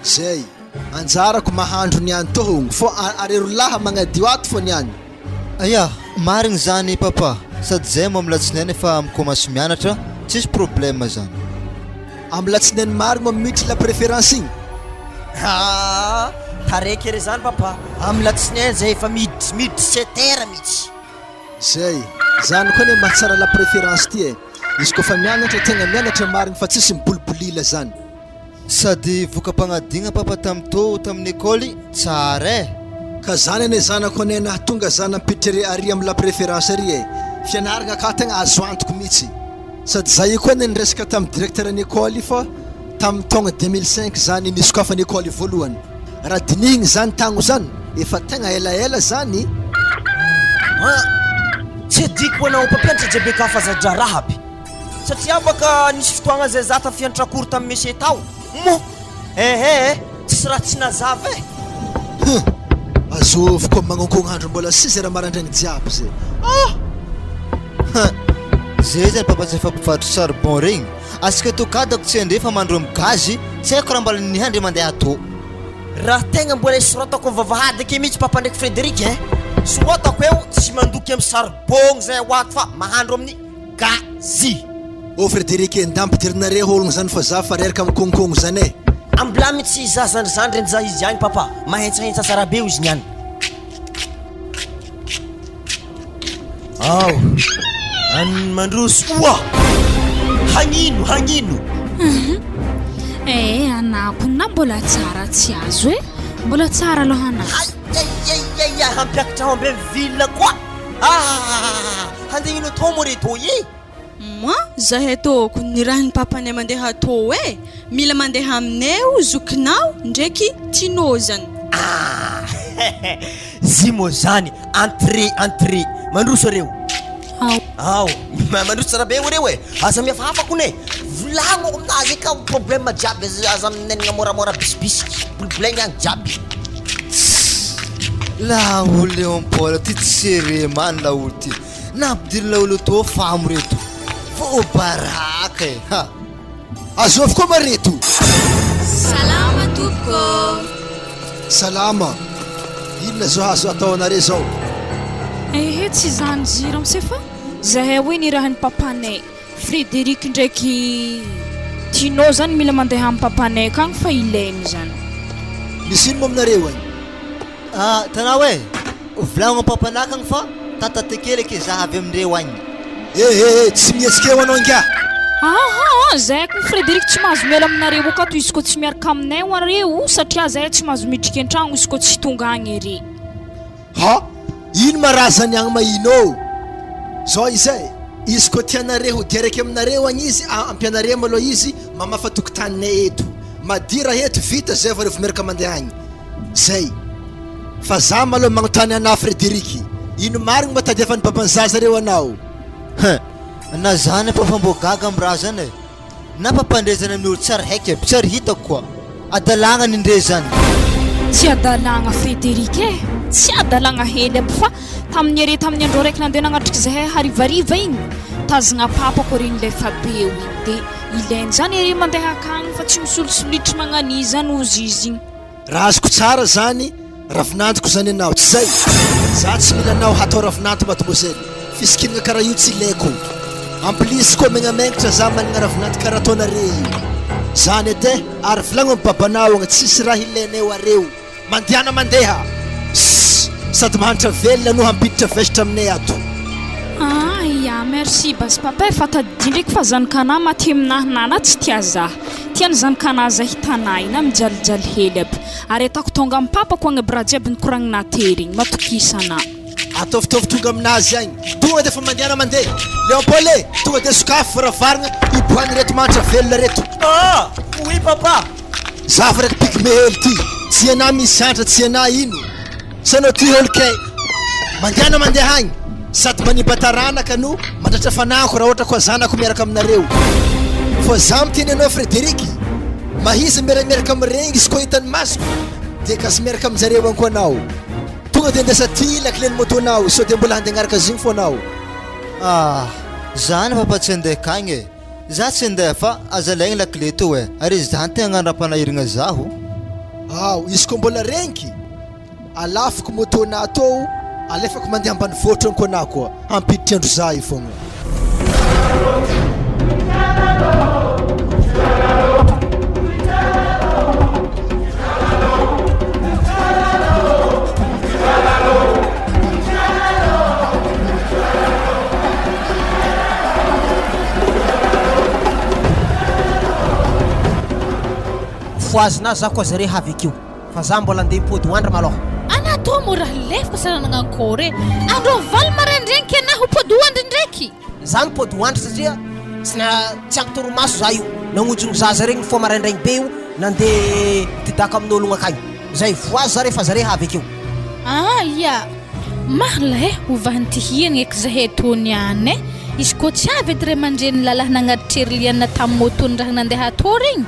zay anjarako mahandro niany tohogno fô arero laha magnadio ato fô niany aya marigny zany papa sady zay mo am'latsinainy efa mikomansy mianatra tsisy problème zany am'latsinainy marigny mamiditry la préférence igny tareky re zany papa am'latsinainy zay efa miditry 7 mihitsy zay zany koa ne mahatsara la préférence ty e izy koa fa mianatra tegna mianatra marigny fa tsisy mibolibolila zany sady voka-pagnadigna papa tamin'ny écoly tsara e ka zany ane zanako ane nahatonga zana ampiditra ary amin'ny la préférence ary e fianaragna aka tegna azo antoko mihitsy sady za io koa ne niresaka tamin'ny directeur ny écoly fa tamin'ny taogna 2005 zany nisokafany écoly voalohany raha dinihigny zany tagno zany efa tegna elaela zany tsy adiko anao mpampianatra jabeka fazadraraha aby satria baka nisy fotoagna zay za tafianatra kory tamin'ny mese tao mo tsisy raha tsy nazava e azovy koa magnankognahandro mbola 6 heures marandragny jiaby zay zay zany papa zay efa mpivarotra charbon regny asika tokadako tsy andrefa mandro amy gazy tsy haiko raha mbala nihandre mandeha atô raha tegna mbola isorotako vavahady ake mihitsy papa ndraiky Frédéric e sorotako eo tsy mandoky amy charbon zay hoato fa mahandro amin'ny gazy ô Frédéric ndampidirinare ologno zany fa za fa reraka amikognikogno zany e amblamy tsy za zandrizandry any za izy agny papa mahentsahentsa tsara be izy niany mandroso oa hagnino anako na mbola tsara tsy azo e mbola tsara aloha anazy hampiakatra ambe ville koa handegnino to mo reto ye ma zahay tôko ny rahan'ny papanay mandeha atao e mila mandeha aminay o zokinao ndraiky tinao zany zimo zany entré mandroso reo ao mandroso tsara be reo e aza miafafako ne volagno aminazy ka problème jiaby aza aminenagna moramora bisibisiky problème agny jiaby laolo Léon Paul ty tsy sérieux man laolo ty nampidiny laolo tô famo reto fô baraka e ha azovy koa mareto salama toko salama inona zao azo atao anare zao ehe tsy zany ziro amse fa zahay hoe ny rahan'ny papanay Frédéric ndraiky Tino zany mila mandeha amin'ny papanay kagny fa ilainy zany misy ino mo aminareo agny tanao e volagno papanay kagny fa tatatekeleky za avy amindreo agny tsy mihetsika eo anao ngia zahay ko Frédéric tsy mahazo miala aminareo akato izy ko tsy miaraka aminay areo satria zahay tsy mahazo midriky an-tragno izy ko tsy tonga agny ery ino marazany agny mahino zao izay izy ko tianareo diaraiky aminareo agny izy ampianareo maloha izy mamafa tokotaninay eto madira eto vita zay vao rehefa miaraka mandeha agny zay fa za maloha magnotany ana Frédéric ino marigny matady ny papanzaza reo anao na zany pafambogaga am raha zany e na pampandrezany amin'ny olo tsara haiky aby tsara hitako koa adalagna nindre zany tsy adalagna Frédéric e tsy adalagna hely aby fa tamin'ny are tamin'ny andro raiky nandeha nagnatriky zahay harivariva igny tazagna papako regny le fabe igny de ilainy zany are mandeha akagny fa tsy misolosolitry magnani zany ozy izy igny raha azoko tsara zany ravinantoko zany anao tsy zay za tsy mila anao hatao ravinanto mademoiselle fisikinagna karaha io tsy ilaiko amplisy koa megnamengatra za managna ravinanto karaha ataonare io zany edy e ary volagno amin'ny babanao agny tsisy raha ilainay areo mandeana mandeha sady mahantra velona no hampiditra vesitra aminay ato ya merci bas papa fa tadidi ndraiky fa zanakanahy maty aminahinana tsy tia za tiany zanakanahy za hitanay na mijalijaly hely aby ary atako tonga amin'ny papako agny aby raha jiaby nikoragninah tery igny matokisana ataovitovy tonga aminazy agny tonga de fa mandeana mandeha Léon Paul e tonga de sokafy faravaragna iboany reto mahantra velona reto oui papa za fa raiky pigme hely ty tsy anah misy antra tsy anah ino sanao ty holo kay mandeana mandeha agny sady manibataranaka no mandratra fanako raha ohatra koa zanako miaraka aminareo fa za miteny anao Frédéric mahizy miaramiaraka amiregny izy koa hitany masoko de kasy miaraka aminjareo agny koa anao tonga de andesa ty lakleny motonao sao de mbola handeha agnaraka zigny fo anao zany papa tsy andeha akagny e za tsy andeha fa azalaigny lakle to e ary izy zany tegna agnandram-panahiragna zaho izy koa mbola regniky alafako motonao tô alefako mandeha ambany voatra agny koa anao koa ampiditry andro za io fogna foazina za koa zare havy akeo fa za mbola andeha impody hoandra maloha anatao mo raha lefaka saranagna ankôry andro valy maraindraiky anah hopody hoandry ndraiky za mipody hoandry satria tsy ampy toromaso za io nagnonjogno zaza regny fo maraindraigny be io nandeha tidaka amin'ologno akagny zay voazy zare fa zare havy akeo ya marla ovahany ty hiagna eky zahay tony any e izy koa tsy avy edy ray mandreny lalahy nagnaditrery liana tamin'ny motony raha nandeha atao regny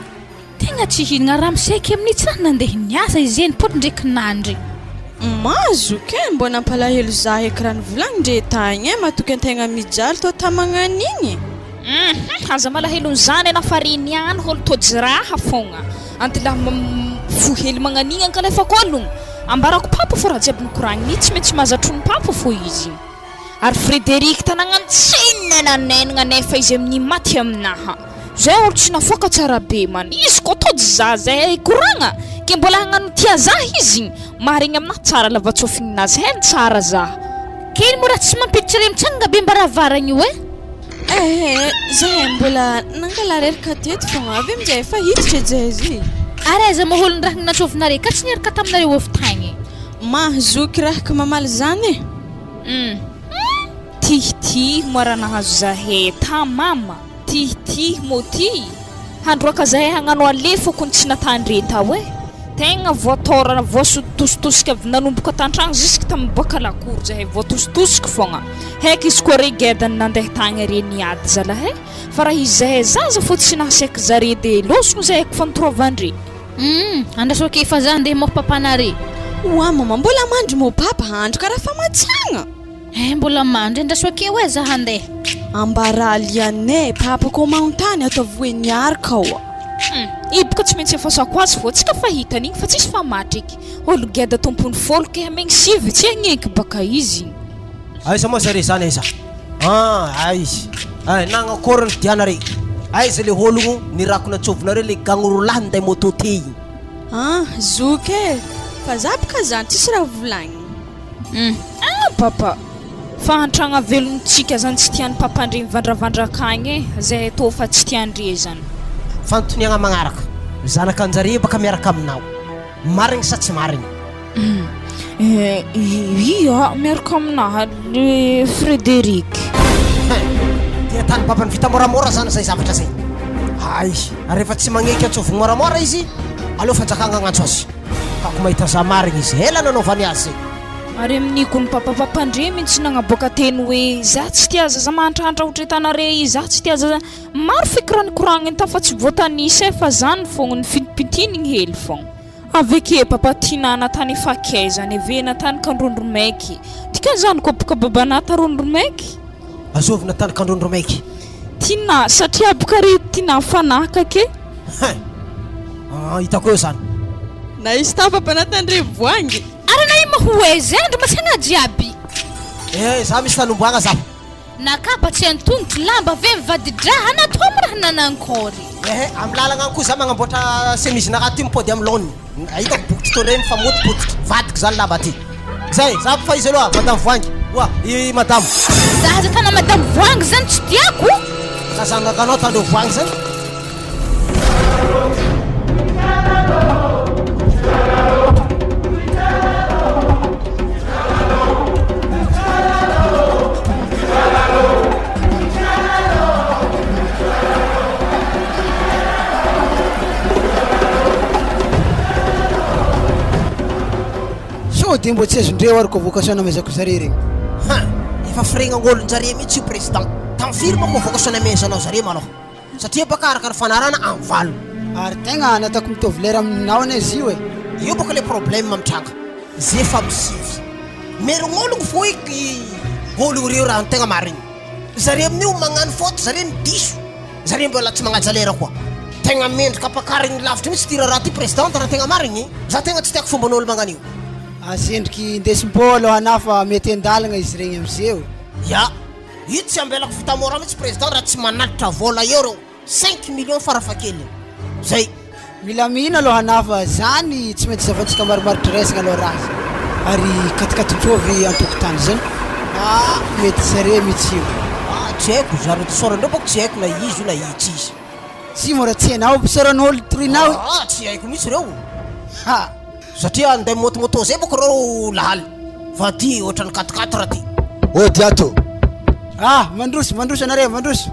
tegna tsy hihinagna raha misaiky amin'ny tsy raha nandeha niasa izy eny pody ndraiky nandry mazoky e mbona ampalahelo za eky raha nivolagny ndre tagny e matoky antegna mijaly tô tamagnan'igny aza malahelony zany ana fariny any holo tôjy raha fogna antilahy fohely magnan'igny ankalefako ologno ambarako papa fo raha jiaby nikoragny tsy maintsy mahazatrony papa fo izy ary Frédéric tanagnany tsy nenanenagna nefa izy amin'ny maty aminaha zay olo tsy nafoaka tsara be man izy ko tôjy za zay koragna ke mbola hagnano tia za izy maharegny aminahy tsara lavatsofignazy hely tsara za kely mora tsy mampiditra re mitsangana be mbaravaragna io zahay mbola nangalareraka teto fogna avy aminjay efa hiditra edy izy ary aiza maholony raha natsovinare ka tsy niaraka taminareo avy tagny mahazoky rahaka mamaly zany ty tihitih moaranahazo zahay ta mama tihitih moti handroaka zahay hagnano alefako tsy natandreta hoe tegna voatora voasotositosika nanomboka tantragno jusque tamin'ny boaka lakour zahay voatositosika fogna haiky izy koa re gedany nandeha tagny are niady zalahy fa raha izy zahay zaza fo tsy nahasaika zare de losogno zahay ko fantorovandre andrasoake efa za andeha mo papanare oa mama mbola mandry mo papa handro karaha famatsiagna mbola mandry andrasoake hoe za handeha ambaraliane papa ko maontany ataovy hoe niaraka oa ibaka tsy maintsy efasako azy fô tsika fahitan'igny fa tsisy famatriky olo geda tompony folo ke hamegny sivy tsy agneky baka izy aiza moa zare zany aiza aizy nagnakory ny dianare aiza le ologno nirako natsovinareo le gagnoroalahy ninday moto te igny zoke fa za baka zany tsisy raha volagny papa fa hantragna velontsika zany tsy tian'ny papandre mivandravandrakagny zahay tô fa tsy tiandre zany fanontoniagna magnaraka zanaka anjare baka miaraka aminao marigny sa tsy marigny ia miaraka aminaha le Frédéric tia tany papany vita moramora zany zay zavatra zay ay rehefa tsy magneky antsovigny moramora izy aleo fanjakagna agnantso azy kako mahita za marigny izy ela nanaovany azy zay ary amin'iko ny papapapandre mihitsy nagnaboaka teny hoe za tsy tia zaza mahantrahantra otretanare za tsy tia zaza maro fikirany koragniny ta fa tsy voatanisa fa zany fogna ny fitipitinigny hely fogna aveke papa tinana tany efa kaizany evena tany kandrondromaiky tika zany ko boka babanata rondromaiky azovina tany kandrondromaiky tina satria boka re tina fanaka ke hitako eo zany na izy ta papanatandre voangy arana ima hoezendro masana jiaby za misy tanomboagna zaho nakapa tsy antongotra lamba ve mivadidraha natomraha nanankory amy lalagna any koa za magnamboatra semise nagnaty mipody amy lone hitako bokotry tore mifamotipotiky vadiky zany lamba ty zay za fa izy aloha madame voangy oa i madame zaza tana madame voangy zany tsy tiako kazanakanao tandreo voangy zany de mbo tsy azondreo ary convocation namezako zare regny efa firegnagn'olonjare mihitsy io président tamy firy ma convocation namezanao zare maloha satria baka araka ny fanarana amy valo ary tegna natako mitovy lera aminao ane izy io io baka le problème amitranga ze fa misivy merogn'ologno fo iky ologno reo raha tegna marigny zare amin'io magnano faute zare midiso zare mbola tsy magnaja lera koa tegna mendrika apakarigny lavitra mihitsy ty raha ty présidente raha tegna marigny za tegna tsy tiako fomban'olo magnano io azendriky ndesim-bôlo hanafa mety andalagna izy regny amizeo ya io tsy ambelako vitamora mihitsy président raha tsy manatitra vola euro 5 millions farafakely zay mila mihina aloha hanafa zany tsy maintsy zavantsika maromarotry resagna aloha raha ary katikatin-jovy antokotany zany mety zare mihitsy io tsy haiko zare tisorandreo boko tsy haiko na izy io na itsy izy tsy mora tsy hainao pisoran'olo torinao tsy haiko mihitsy reo satria anday motomoto zay boko reo lahaly fa ty ohatrany katikaty raha ty diato mandroso anare mandroso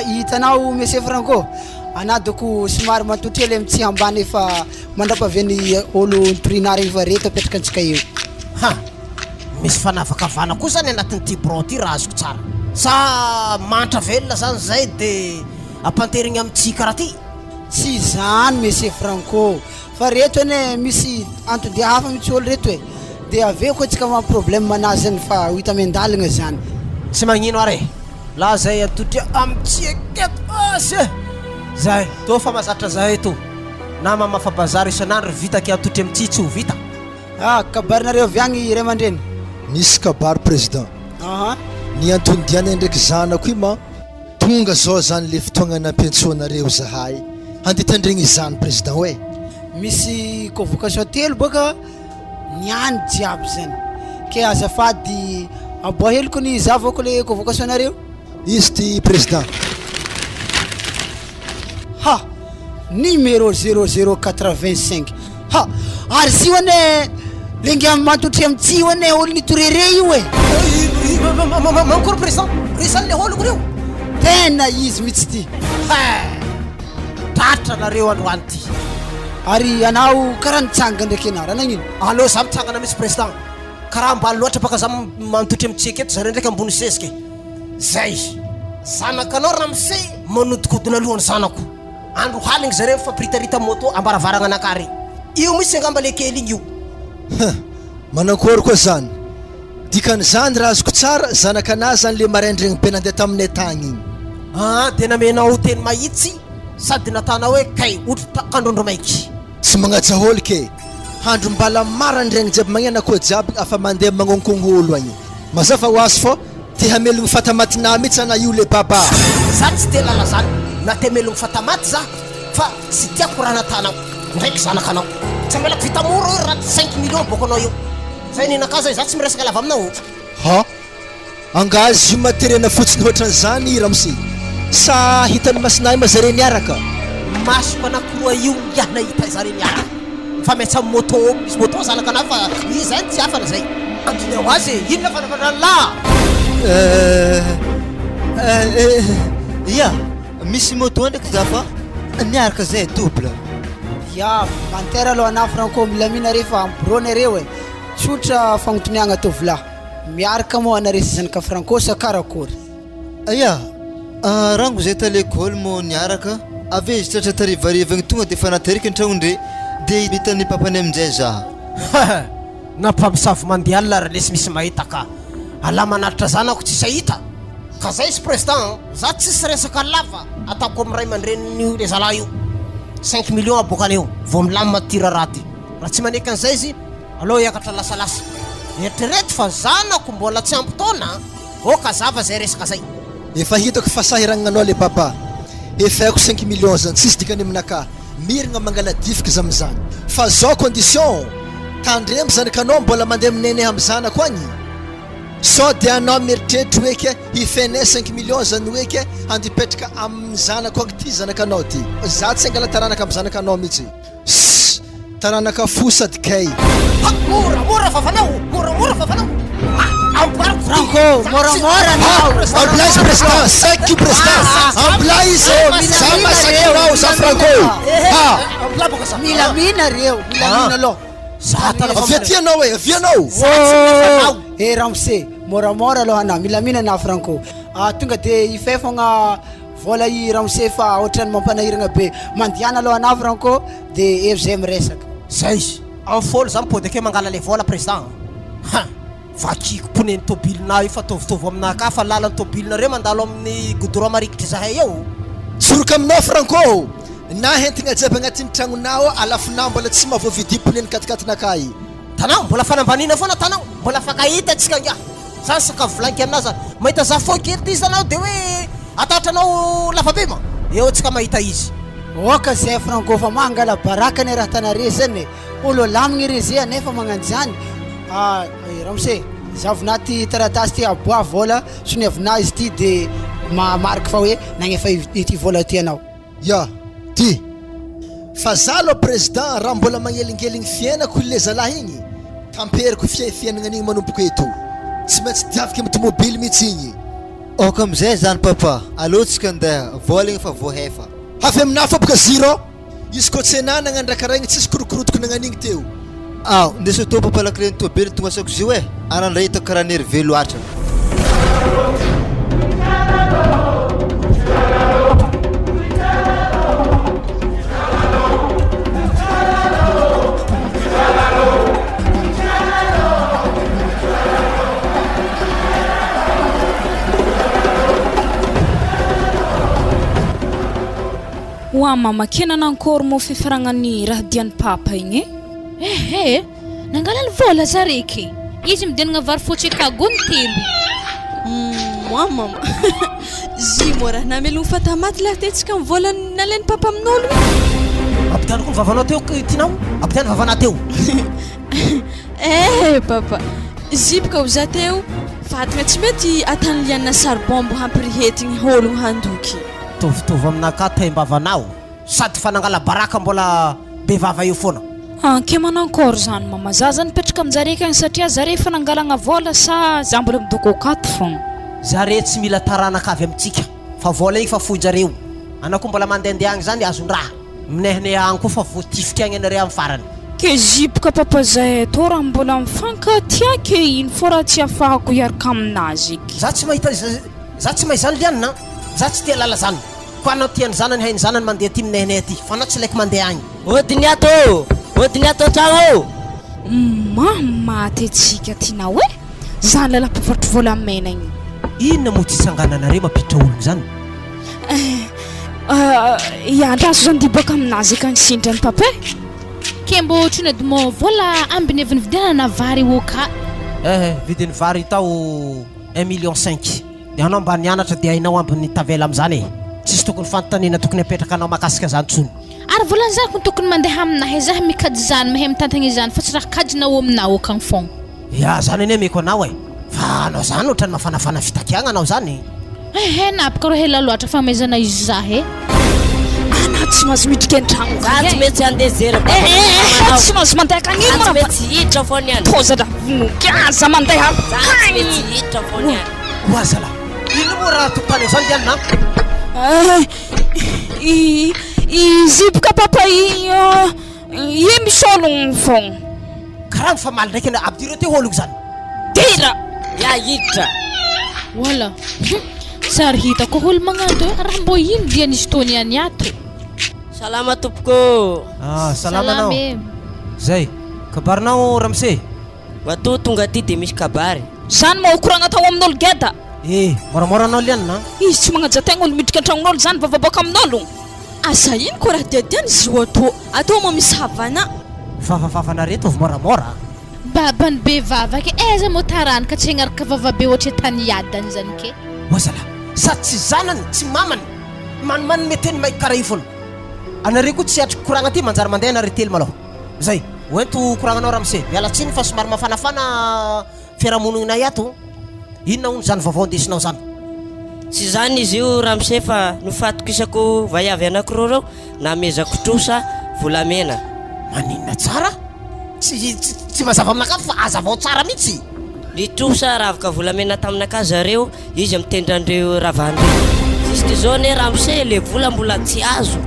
hitanao monsieur Franco anadoko somary mantotry ely amitsy ambany efa mandrapaviany olo nitorina regny fa reto apetraka antsika eo misy fanavakavana koa zany anatin'ity bro ty raha azoko tsara sa mantra velona zany zay de ampanterigny amitsika raha ty tsy zany monsieur Franco fa reto ane misy antondia hafa mitsy olo reto de aveo koa tsika maproblème manazy zany fa hita ame-dalagna zany tsy magnino are la zay atotria amitsieketo asy zay to fa mazatra zahay to na mamafabazary isanandro vitake atotry amitsy tsy ho vita kabarinareo avy agny ray aman-dreny misy kabary président ny antondiany ndraiky zanako i ma tonga zao zany le fotoagna nampiantsoanareo zahay handitandregny zany président hoe misy convocation telo boka niany jiaby zany ke azafady aboa heliko ny zavako le convocation nareo izy ty président numéro 0085 ary si ane lenga mantotry amitsy io ane olo nitorere io e mankory président le ologno reo tena izy mitsy ty tratra nareo androany ty ary anao karaha nitsanga ndraiky anao raha nagnino allo za mitsangana misy président karaha mbalo loatra baka za mantotry amitsika eto zareo ndraiky ambony sezika zay zanakanao ramse manodikodina alohany zanako andro haligny zareo fampiritarita moto ambaravaragna anakary io misy angamba le kely igny io manankory koa zany dikan'izany raha azoko tsara zanakanahy zany le maraindregny be nandeha taminay tagny igny de namenao teny mahitsy sady natanao hoe kay otra kandrondro maiky tsy magnajaholy ke handro mbala marandregny jiaby magnena koa jiaby afa mandeha magnonkongolo agny mazafa ho azy fô te hamelogny fatamatinah mihitsy ana io le baba za tsy te lala zany na te melogny fatamaty za fa tsy tiako raha natanao ndraiky zanakanao tsy amelako vita moro io raha 5 millions boko anao io zay ninaka zay za tsy miresaka lava aminao ha angazy io materena fotsiny ohatran'izany ramose sa hitany masinahy mazare niaraka masoko anakoa io iana hita zare niaraka fa maintsy amin'ny moto misy moto zanakana fa i zay tsy afana zay antony ao azy ino na fanafananla ya misy moto ndraiky za fa niaraka zay double ya mantera aloha ana franco milamina rehefa ambrony reo e tsotra fagnotoniagna tovolahy miaraka moa anaresy zanaka franco sa karakory ya rango zay ta l'école mo niaraka ave izy tratra tarivarivagny tonga de fa nateriky antragnondre de hitany papany aminjay za nampamosavy mandeha alina raha lesy misy mahita ka ala manaritra zanako tsy sahita ka zay sy président za tsisy resaka lava ataoko amin'ny ray mandreniny le zalahy io 5 millions abokany eo vo milamina tira raha ty raha tsy maneky an'izay izy aloha hiakatra lasalasa eritrereto fa zanako mbola tsy ampitaona oka zava zay resaka zay efa hitako fa sahiragnanao le baba efa haiko 5 millions zany tsisy dikany aminaka miragna mangala difiky za am'izany fa zao condition tandremy zanakanao mbola mandeha amineneh amy zanako agny sao de anao mieritreritra hoeke hifenay 5 millions zany hoeke handipetraka amin'ny zanako agny ty zanakanao ty za tsy angala taranaka amy zanakanao mihitsy taranaka fo sady kay moramora fafanao moramora fafanao franco moramora amblaise président saki président amblaise za masakinao za franco milamina reo milamina aloha aviatianao e avianao e ramse moramora aloha ana milamina na franco tonga de ifefagna vola i ramse fa ohatrany mampanahiragna be mandiana aloha ana franco de evy zay miresaka zay en folo za mipody ake mangala le vola président vakiko poneny tobilina io fa tovitovy aminaka fa lalany tobilinareo mandalo amin'ny goudron marikitry zahay eo soroka aminao franco na hentigna jiaby agnatin'ny tragnonao alafinao mbola tsy mahavoavidy poneny katikatinakay tanao mbola fanambanina foana tanao mbola fakahita atsika ngia zany sakafo volanky aminao zany mahita za fo kely ty izy anao de hoe atatranao lafabe ma eo atsika mahita izy oka zay franco fa mangala barakany raha tanare zany olo lamigny rezy anefa magnano zany ramose zavinaty taratasy ty aboa vola sony avina izy ty de mariky fa hoe nagnefa ity vola ty anao ya ty fa za aloha président raha mbola magnelingeligny fiainako le zalahy igny tamperiko fiainagnan'igny manomboko eto tsy maintsy diaviky amy tomobily mihitsy igny oka amizay zany papa alohatsika andeha vola igny fa voahefa avy aminah fa boka ziro izy koa tsy anah nagnandraka raigny tsisy korokorotoko nagnan'igny teo ndesa tô papa lakileny tobely tonga sako zio e anandray hitako karaha nerve loatra Wa mama kena nankôry mo fifaragnany raha dian'ny papa igny nangalany vola zareky izy midenagna vary fotsy kagony telo moi mama zy mo raha namelogny fatamaty laha tetsika ny vola nalainy papa amin'olo ampitany koa vavanao teo tinao ampitany vavanao teo papa zy boka ho za teo fatigna tsy mety atany lianina sarbombo hampirihetigny ologno handoky tovitovy aminaka taimbavanao sady fanangala baraka mbola bevava io foana Ke manankory zany mama, za zany petraka aminjare kany satria zare efa nangalagna vola sa za mbola midoko akato fogna. Zare tsy mila taranaka avy amintsika fa vola igny fa fojareo. Anao koa mbola mandehandeha agny zany azon-draha. Minehine agny koa fa voatifika agny anareo amin'ny farany. Ke zipoka papa zahay tô raha mbola mifankatia ke ino fô raha tsy afahako hiaraka aminazy eky. Za tsy mahita za tsy mahay zany lianina. Za tsy tia lala zany. Ko anao tiany zanany hainy zanany mandeha ty minehine aty fa anao tsy laiko mandeha agny. Odiny ato tragno. Maty atsika tina hoe zany lala mpivarotro volamena igny. Inona moa tsy sangananareo mampitra olo zany? Andraso zany dibaka aminazy akany sindrany papa. Kembo trona dimo vola ambiny eviny vidiana vary oka. Vidiny vary tao 1,5 million. Dia anao mba nianatra dia hainao ambiny tavela amin'izany. Tsisy tokony fanontaniana tokony apetraka anao makasika zany tsony. Ary volan'ny zany kun tokony mandeha aminahy zah mikady zany mahay mitantagna izany fa tsy raha kadinao aminao akagny fogna. Ya zany ane meko anao e. Fa anao zany ohatrany mafanafana fitakiagna anao zany. Napaka ro hela loatra fa maizana izy zah e. Ana tsy mahazo midika an-tragno. Za tsy mety andezera. Tsy mahazo mandeha kany ino Tsy mety hiditra foana ihany. Tozada voninkaza mandeha Za tsy mety hiditra foana ihany. Oazala. Ino mo raha tokotany zany lianina? Zipoka papa misôlogno fogna. Karaha mifamaly ndraiky abdireo ty ôlogno zany. Dira ya hiditra. Wala. Sary hitako olo magnanto raha mbô ino dianisy tony any ato. Salama tompoko. Salama anao. Zay, kabarinao Ramse? Wato tonga aty dia misy kabary. Zany moa koragna tao amin'olo geda. Moramora anao lianina. Izy tsy magnaja-tegna olo midika an-tragnon'olo zany vavaboaka amin'olo. Asa ino koa raha diadiany izy io atao moa misy havana. Vavavavana reto avy moramora. Babany be vavaka aiza mo tarany ka tsy hagnaraka vavabe ohatry tany yadany zany ke. Wazala, sa tsy zanany, tsy mamany. Man meteny maika karaha io foana. Anareo koa tsy atriko koragna ty manjary mandeha anareo telo malôha. Zay, hoento koragnanao Ramse. Miala tsiny fa somary mafanafana fiarahamoninay ato. Inona hono zany vaovao ndesinao zany? Tsy zany izy io Ramse fa nofatiko isako vaiavy anankiroa reo namezako trosa volamena. Maninona tsara? Tsy mazava aminaka fa azavao tsara mihitsy. Ny trosa ravaka volamena taminaka zareo izy mitendrandreo ravandreo. Jusque zao ne Ramse le vola mbola tsy azo.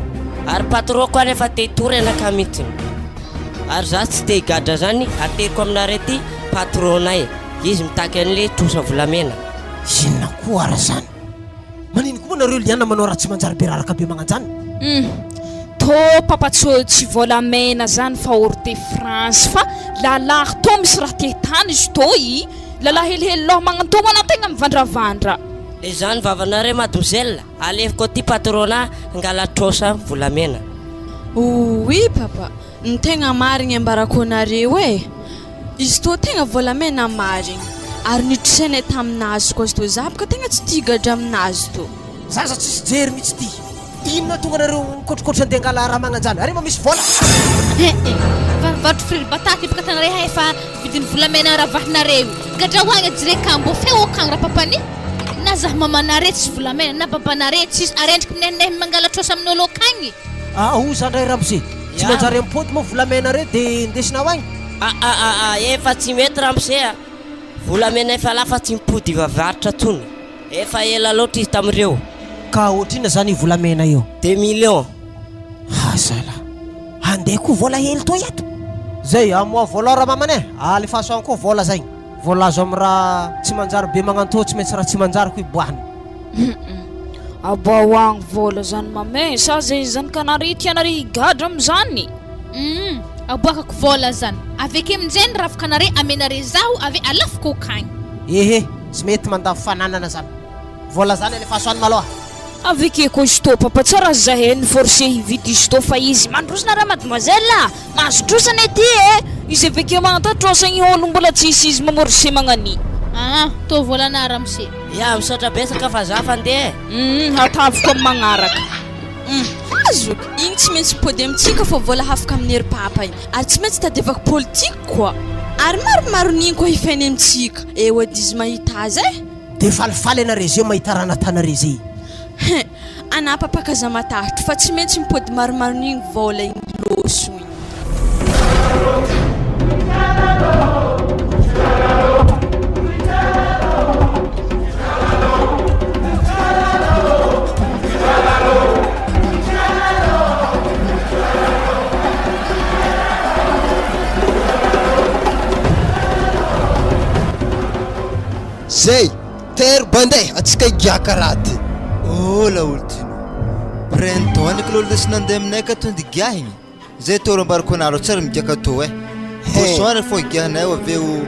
Ary patron koa nefa te hitory anaka mihitsy. Ary za tsy te higadra zany ateriko aminareo ty patronay. Izy mitaky an'le trosa volamena. Inona koa ara zany? Manino koa nareo liana manao raha tsy manjary be raraka be magnanjany? Tô papa tsy volamena zany fa orte France fa lalahy tô misy raha te tany izy tô lalahy helihely loha magnantô tegna mivandravandra. Le zany vavanareo mademoiselle alefiko ty patrona ngala trosa volamena. Oui papa, ny tegna marigny ambarako anareo e. Izy tô tegna volamena marigny. Ary nitrosainay taminazy koa izy tô zabaka tegna tsy tia gadra aminazy tô. Zaza tsisy jery mihitsy ty. Inona tonga nareo mikotrokotra andeha angala raha magnanjany? Ary misy vola. Varovatro friry bataty baka tanareo efa vidiny volamena ravahinareo. Gadra hoagna jireka mbô feo akagny raha papany. Na zah mamanareo tsy volamena na babanareo tsisy arendriky mineneh mangala trosa amin'olo akagny. Zandray Ramse. Tsy manjary ampody moa volamena reo dia ndesinao agny. Efa tsy mety Ramse a. Volamena efa lafa tsy mipody vavaritra tsony. Efa ela loatra izy tamireo. Ka ohatrina zany io volamena io? 2 millions. Zala. Andeha koa vola hely to iato. Zay amoa vola raha mamane. Alefaso koa vola zay. Vola azo amin'ny raha tsy manjary be magnantô tsy maintsy raha tsy manjary koa iboahany. Aboahagny vola zany mame sa zay zany kanary tianare higadra am'zany. Aboakako vola zany. Aveke amin'izay raha kanare amenare zaho ave alafiko akagny. Tsy mety mandavo fananana zany. Vola zany alefaso any malôha. Aveke koa izy tô papa tsara zahay niforce hividy izy tô fa izy mandrosana raha mademoiselle mahazo trosana ety izy aveke magnatao trosa igny olo mbola tsisy izy mamorse magnani. Tô volana Ramse. Ya misaotra besaka fa za fandeha. Hataviko amin'ny magnaraka. Azo igny tsy maintsy pody amintsika fa vola hafaka amin'ny ery papa igny. Ary tsy maintsy tadiavaka politika koa. Ary maromaro n'igny koa hifainy amintsika. Ody izy mahita azy Dia falifaly anareo zay mahita raha natanareo zay. Ana papaka za matahitro fa tsy maintsy mipody maromaro n'igny vola igny loso igny. zay tery bandeha atsika higiaka raha ty ola olo tino printemps ndraiky lolo lesy nandeha aminay ka tondy giahigny zay toro ambarako anaro tsara migaka to posoany fô giahinay aveo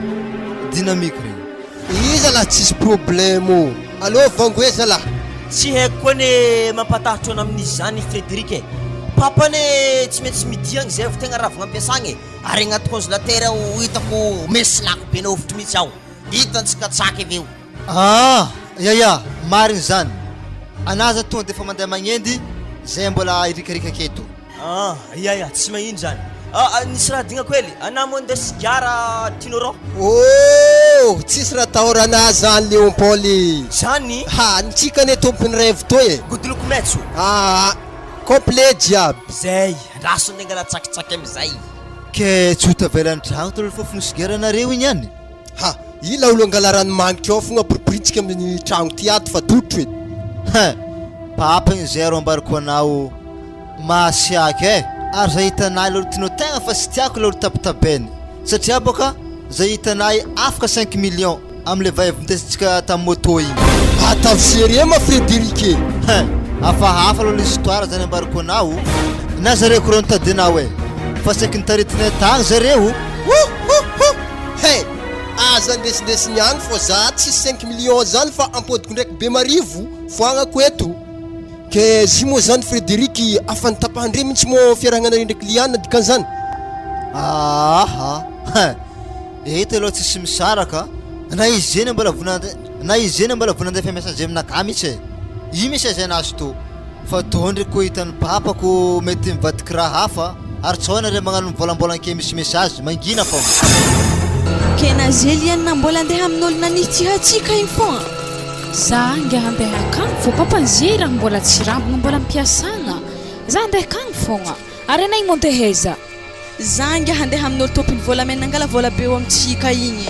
dynamique regny iza lah tsisy problème o allo vangoe zalahy tsy haiko koa ne mampatahotro ana amin'izy zany Frédéric papane tsy maintsy midiagny zay fa tegna raha vagnampiasagny ary agnaty congélateur hitako mesy lako be naovitry mihitsy aho hitantsika tsaky aveo ya marigny zany anaza tonga de fa mandeha magnendy zay mbola irikarika aketo ya tsy magnino zany nisy raha digna koely ana mo andeha sigara tinorô tsisy raha tahorana zany Léon Paul zany nitsika ne tompony rêve toy e godiloko maitso complet jiaby zay raso nengana tsakitsaky amizay ke tsy hotavelany tragno tolo fofony sigara nareo igny any ila olo angala ranomagnitry ao fogna boriboritsika amin'ny tragno ty ato fa dotro edy papa igny zay ro ambarako anao masiaky ary zay hitanay lolo tino tegna fa sy tiako lolo tapitabeny satria boka zay hitanay afaka 5 millions amle vaivintesitsika tamin'ny moto igny atavy serie ma Frédéric hafahafa lolo histoire zany ambarako anao na zareo koa nitadinao fa saky nitaritinay tagny zareo aza ndesindesiny agny fô za tsisy 5 millions zany fa ampodiko ndraiky be marivo foagnako eto ke zy moa zany Frédéric afa nitapahandre mihitsy mo fiarahagnanare ndraiky liana dikan'izany ita aloha tsisy misaraka na izy eny mbola vonandefa message aminaka mihitsy i message anazy to fa to ndraiky ko hitan'ny papako mety mivadiky raha hafa ary tsaonare magnano mivolambolanke misy message mangina fô kena zeliana mbola andeha amin'olo nanitihatsika igny fogna za nge handeha akagny fô papanzera mbola tsy rambogna mbola ampiasagna za andeha akagny fogna ary anay monteheza za nge handeha amin'olo tompiny volamena angala vola be eo amitsika igny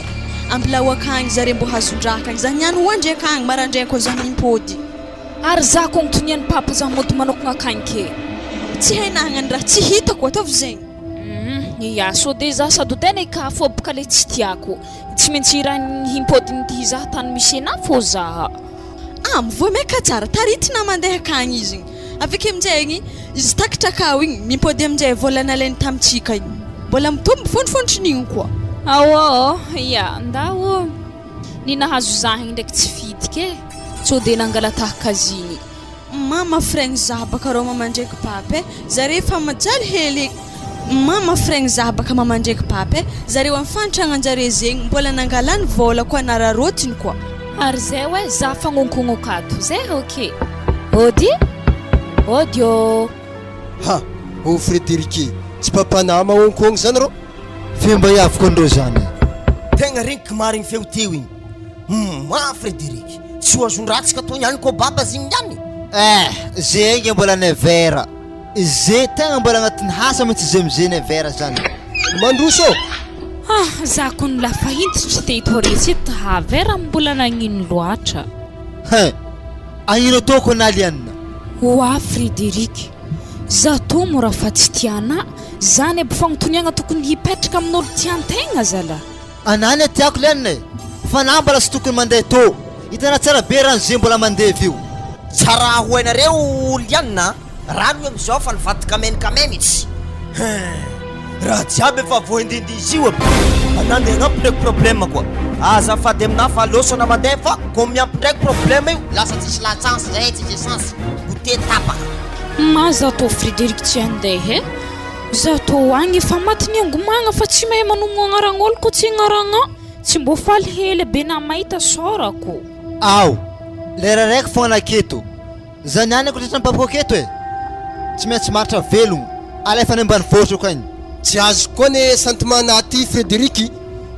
ambilao akagny zare mbo hazondraha akagny za niany hoandre akagny marandraigny koa za mimpody ary za ko agnontonian'ny papa za mody manokagna akagny ke tsy hainagnany raha tsy hitako ataovy zegny ya so de za sady tena ikafo boka le tsy tiako tsy maintsy raha himpodiny ty za tany misy ena fô za mivoameka tsara taritina mandeha akagny izy aveke aminjay izy takitrakao igny mimpody aminjay volana leny tamitsika igny mbola mitombo fondrifondrin'igny koa ya ndao ny nahazo za igny ndraiky tsy fidike so de nangala tahakaziny mama fragny za baka rô mama ndraiky papy zare fa majaly hely mama fragny za baka mama ndraiky papy zareo amin'ny fantragnanjare zegny mbola nangalany vola koa nararotiny koa ary zay hoe za fagnonkognoko zay ok odio Frédéric tsy papana mahonkogno zany rô fimba iavoko andreo zany tegna regniky marigny feo teo igny Frédéric tsy ho azondratsika to niany ko baba zigny niany zegny mbola nevera zay tegna mbola agnatin'ny hasa mihitsy zay amizay nevera zany mandroso za ko ny lafa hintitry teto resy vera mbola nagnino loatra agnino toko nalianina Frédéric za to mora fa tsy tiana zany aby fagnotoniagna tokony hipetraka amin'olo tiantegna zala anany tiako lianina fa na mbola sy tokony mandeha to hitana tsara be rano zay mbola mandeha vio tsara hoenareo lianina rano amizao fa nivadika menakame mihitsy raha jiaby efa voaindindy izy io anande agnampy ndraiky problème koa azafady amina fa losona mandeha fa ko miampy ndraiky problème io lasa tsisy latsance zay tsisy essence goûter tapaka za to Frédéric tsy andeha za to agny efa matiny angomagna fa tsy mahay manomagna agnaran'olo ko tsy agnaragna tsy mbo faly hely be na mahita sorako lera raiky fogna aketo za niany akotratra papako aketo tsy maintsy maritra velogno alefa ny ambanivohitra koa igny tsy azo koa ne sentiment naty Frédéric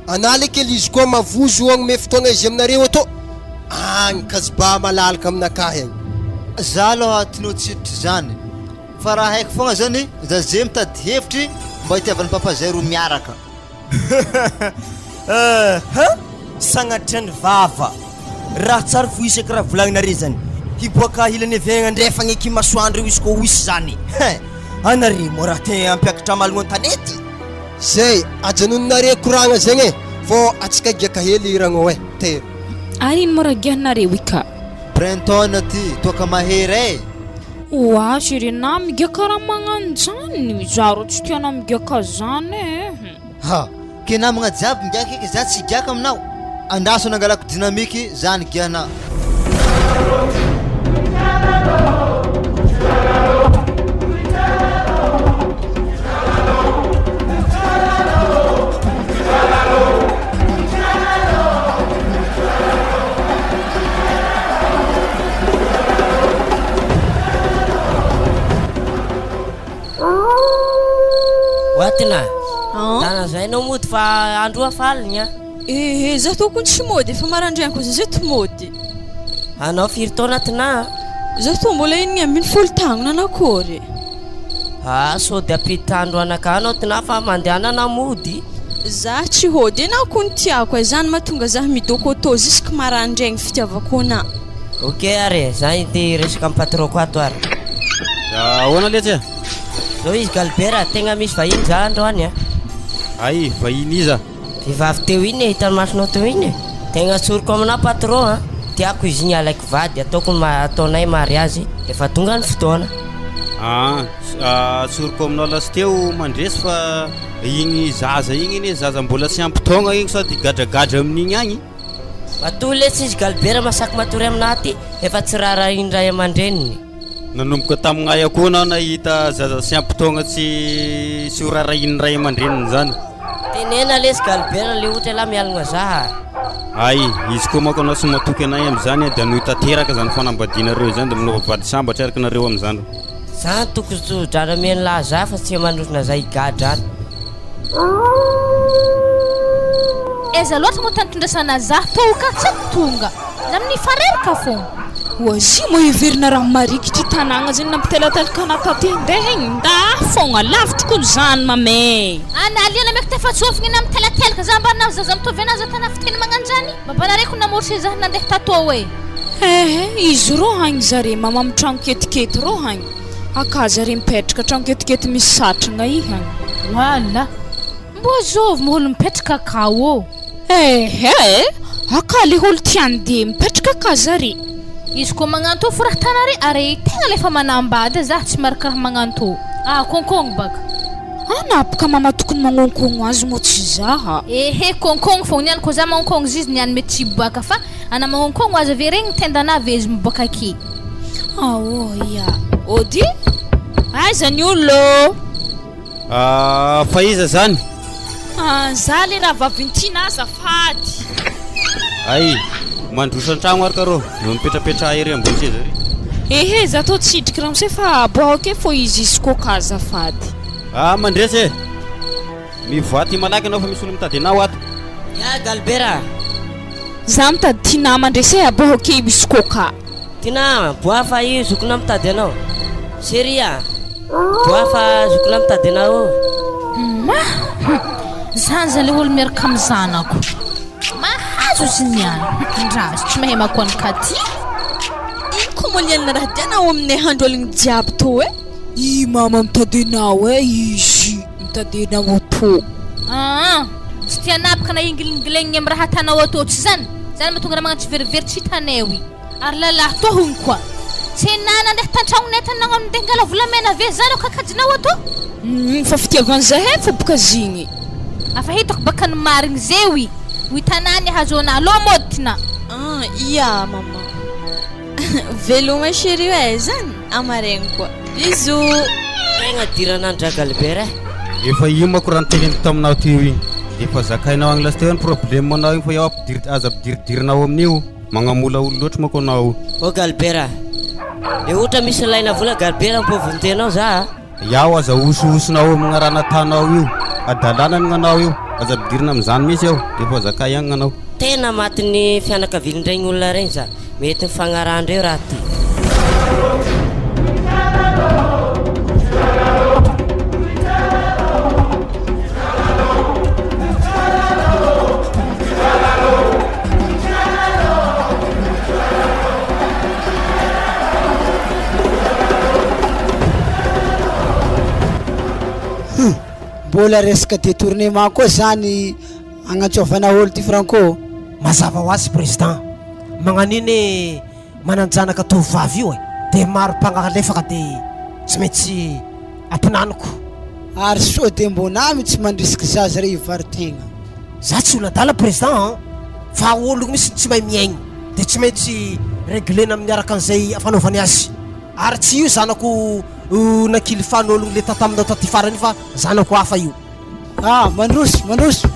anale kely izy koa mavozo agnome fotoagna izy aminareo ato agny kaziba malalaka aminakahy agny za aloha tinao tsiditry zany fa raha haiko fogna zany za zay mitady hevitry mba hitiavan'ny papa zay ro miaraka sagnatriany vava raha tsara fo isaky raha volagninare zany hiboaka hilany vegna ndrefagna eky masoandro izy ko hoisy zany anare mo raha te ampiakatra malogno an-tanety zay ajanononare koragna zegny fô atsika giaka hely ragno tery Ary ino maragianareo ika? Printemps ty toka mahery Oa sirina miga karaha magnano zany. Zaro tsy tiana migaka zany ha ke namagna jiaby migaka eky za tsy gaka aminao andaso nangalako dynamique zany giana Watina tana zay anao mody fa andro afaligna za tokony tsy mody efa marandragny koza zay to mody anao firy taona tina za to mbola inny ambiny folo tagnona anakory sody apitandro anaka anao tina fa mandehana na mody za tsy hody anao kony tiako zany mahatonga za midoko auto jusque marandragny fitiavako ana ok are za ity resaka amin'ny patroko ato ary ahoana letsy zao izy Galbera tegna misy vahiny za androany ay vahiny iza vehivavy teo iny hitany masonao teo iny tegna tsoriko amina patron tiako izy iny alaiky vady ataoko ataonay mariazy efa tonga ny fotoana tsoriko aminao lasy teo mandresy fa igny zaza igny iny zaza mbola tsy ampitogna igny sady gadragadra amin'igny agny matoy letsy izy Galbera masaky matory aminaty efa tsy rara indray amandreniny nanomboka taminay akoa anao nahita zaza sy ampitogna tsy horara indray amandreniny zany tenena lesy Galbera le ohatra la mialagna za ay izy koa manko anao sy matoky anay am'izany dia noho tanteraka zany fanambadianareo zany dia minao vady sambatra araka nareo am'izany za tokony dranameny laha za fa tsy mandrosona za higadrany eza loatra moa tanytondrasana za toka tsy tonga za amin'ny fareraka fogna oazy mo iverina raha marikitry tanàgna zany nampitelatalaka anaty ndeha igny nda fogna lavitry koa zany mamay aliana meky tefatsofigny ina mitelatelaka za mbanao zaza mitovy anazy tana fitikiny magnanjany babanareko namorsy za nandeha tato e izy ro hagny zare mama amin'ny tragno ketikety ro hagny aka zare mipetraka tragno ketikety misy satragna i hagny wala mbo zovy moholo mipetraka akao aka le holo tiany de mipetraka aka zare izy koa magnanto foratanare ary tegna lefa manambady za tsy maraka raha magnanto konkogno baka napaka mama tokony magnonkogno azy mo tsy zaha konkogno fogna niany koa za magnonkogno zizy niany mety tsy baka fa ana magnonkogno azy ave regny tendana vezy miboaka ake ia ody aiza ny olo fa iza zany za le raha vavintina azafady ay mandrosa an-tragno araka rô no mipetrapetra ery ambony se zare za tô tsidriky raha misy fa boake fô izy koa ka azafady mandresy mivoaty malaky anao fa misy olo mitady anao ato ya Galbera za mitady tina mandresy boake misy koa ka tina boa fa io zokona mitady anao seria boa fa zokona mitady anao zany za le olo miaraka amin'ny zanako mahazo izy niany ndrazo tsy mahay makoany katy ino koa moa lianina raha dianao aminay handro aligny jiaby to i mama mitady anao izy mitady anao to tsy tianapaka na ingilingilagny amin'ny raha tanao atô tsy zany zany mahatonga raha magnano tsy verivery tsy hitanay ary lalahy to hony koa tsy nana andeha tantragnonay tanagna amin'ndeha ngala volamena ave zany ao kakajinao atô fa fitiavan'zahay fa boka zigny afa hitako baka ny marigny zay hitanany hazona lo modina ia mama veloma chérie zany amaregny koa bisous tegna diranandra Galbera efa io mako raha niteneniko taminao teo igny efa zakainao agny lasy teo ny problème anao igny fa iaho aza ampidiridirinao amin'io magnamola olo loatra mako anao Galbera le ohatra misy laina vola Galbera mpovontenao za iaho aza osoosonao amina raha natanao io adalana ny anao io aza ampidirina amin'izany misy aho efa zakay agny anao tena matin'ny fianakavilindragny olona regny za mety mifagnarandreo raha ty mbola resaka détournement koa zany agnantsovana olo ty Franco mazava ho azy président magnaniny mananjanaka tovavy io e de maro mpangalefaka de tsy maintsy ampinaniko ary so de mbonamy tsy mandrisiky zaza re ivaritegna za tsy olon-dala président fa olo misy tsy mahay miaigny de tsy maintsy réglena miaraka an'izay fanaovany azy ary tsy io zanako nakilifan'ologno le tataminao taty farany fa zanako hafa io mandroso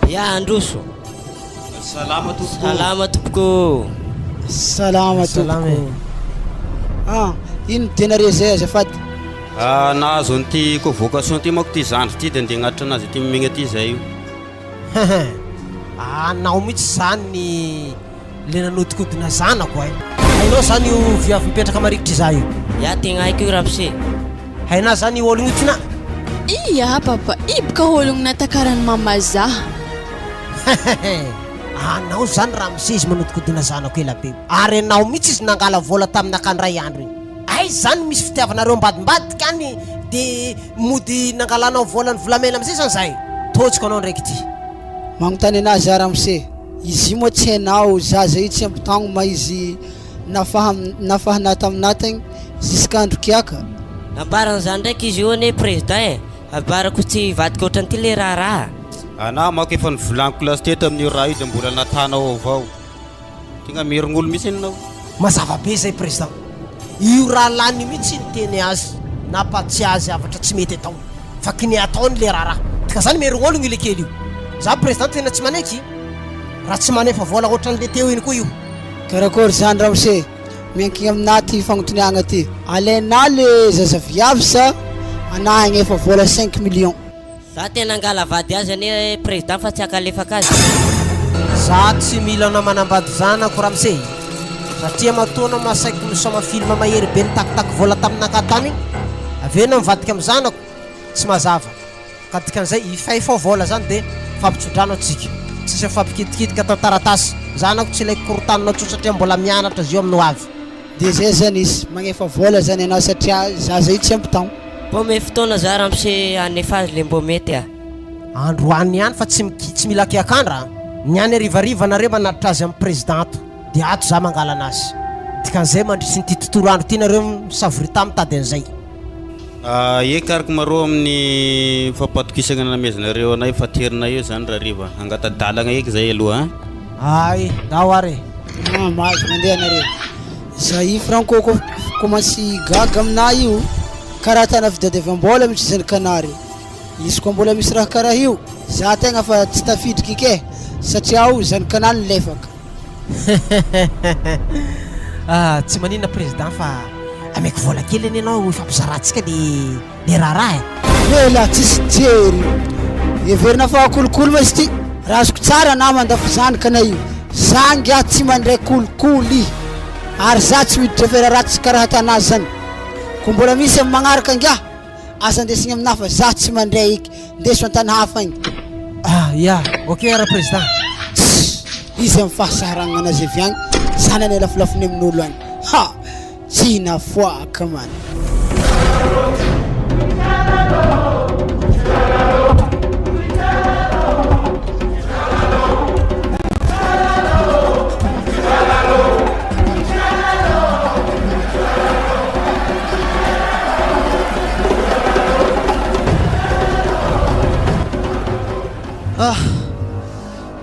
ya androso salama tompoko salama tompoko salama tompoko ino tenare zay azafady nahazo an'ity convocation ty manko ty zandry ty de andeha agnatitra anazy ty mimegna ty zay io anao mihitsy zany le nanodikodina zanako e hainao zany io viavy mipetraka marikitry za io ya tegna haiko io rapse hainao zany ologno io ty na iya papa iboka ologno natakarany mama zaha anao zany raha mise izy manodikodina zanako ela be ary anao mihitsy izy nangala vola taminakandray andro iny ay zany misy fitiavanareo mbadimbadika any de mody nangalanao volany volamena amizay zany zay totsiko anao ndraiky ty magnontany anazy ara mise izy io moa tsy hainao zaza io tsy ampitagno ma izy nafahanata taminatagny zisk'andro kiaka nabarana zany ndraiky izy io ane président abarako tsy vadika ohatran'ity le raharaha ana mako efa nivolaniko lasy teto amin'io raha io de mbola natanao avao tegna merogn'olo mihitsy anao mazava be zay président io raha lany mihitsy niteny azy napatsy azy avatra tsy mety atao fa kiny ataony le raharaha tika zany merogn'ologno ile kely io za président tena tsy maneky raha tsy manefa vola ohatran'le teo iny koa io karakory zany raha mise miankigny aminaty fagnotoniagna ty alaina le zaza viavy sa anahagny efa vola 5 millions za tena angala vady azy ane président fa tsy akalefaka azy za tsy mila anao manambady zanako raha mise satria matoana masaiky misoma film mahery be nitakitaky vola taminaka tany igny aveo na mivadika amin'ny zanako tsy mazava ka dikan'izay ifay vola zany de fampitsodrano atsika tsisy fampikidikidiky atao taratasy zanako tsy ilay korotaninao tso satria mbola mianatra izy io amin'ny hoavy de zay zany izy magnefa vola zany anao satria zaza io tsy ampitagno mbo me fotoana za raha mise anefa azy le mbo mety andro any ihany fa tsy mila kiakandra niany arivariva nareo manatitra azy amin'ny présidento de ato za mangala anazy dikan'izay mandrisy nyty tontolo andro ty nareo misavory mitady an'izay ekariko marô amin'ny fampatokisagna namezanareo anay faterinay io zany raha riva angatadalagna eky zay aloha ay dao are mahazo mandeha anareo za i franco commence gaga amina io karaha tana fidadiavam-bola mitsy zany kanary izy koa mbola misy raha karaha io za tegna fa tsy tafidriky ke satria ao zany kanany lefaka tsy manina président fa ameko vola kely any anao fampizaratsika le raharaha e la tsisy jery everina fa kolokolo ma izy ty raha azoko tsara na mandafy zanaka io za ngia tsy mandray kolikoly ary za tsy miditra feraratsy karaha tanazy zany ko mbola misy amin'ny magnaraka ngia asa ndesigny amina fa za tsy mandray iky ndeso antany hafa igny ya ok ara président izy amin'ny fahasaragna anazy avy agny zany any lafilafiny amin'olo agny tsy nafoaka man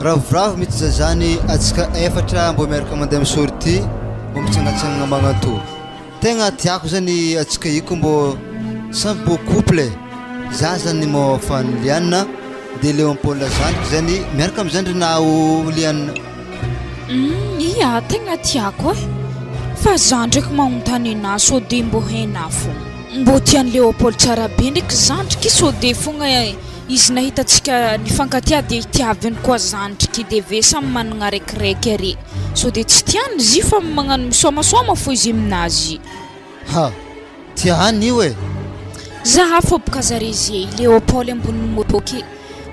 ravoravo mihitsy za zany atsika efatra mbo miaraka mandeha amin'ny sortie mbo mitsangatsanagna magnato tegna tiako zany atsika iko mbo samy mbo couple za zany mo fan Liana de Léopold zandriko zany miaraka am'zandry nao Liana iya tegna tiako fa za ndraiky magnontany anahy sao de mbo hainah fo mbo tiany Léopold tsara be ndraiky zandriky sao de fogna izy nahitatsika nifankatia de itiavany koa zandriky de ve samy managna raikiraiky are sao de tsy tiany izy fa magnano misomasoma fo izy aminazy tiany io e zaha fô boka zare zay Léopold amboniny motoky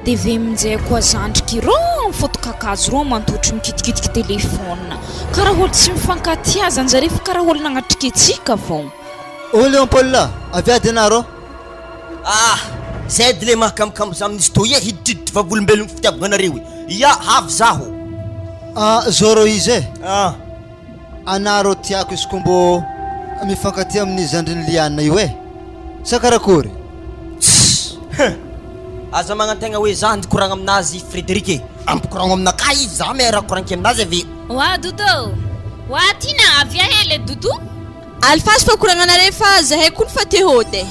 de ve minjay koa zandriky ro amin'ny fotokakazo ro mantotry mikitikitiky telefôna karaha olo tsy mifankatia zany zare fa karaha olo nagnatriky atsika fô o Léopold aviady anarô zay de le mahakamokambo za amin'izy to ia hiditriditry vavolombelogno fitiavagnanareo ia havy zaho zoro izy anaro tiako izy kombô mifankaty amin'ny zandriny liana io sa karakory aza magnategna hoe za andikoragna aminazy Frédéric ampikoragna aminakay izy za merakoranky aminazy avy wa dodo wa tina avia hele dodo alfasy fa koragnanare fa zahay koa fa te hody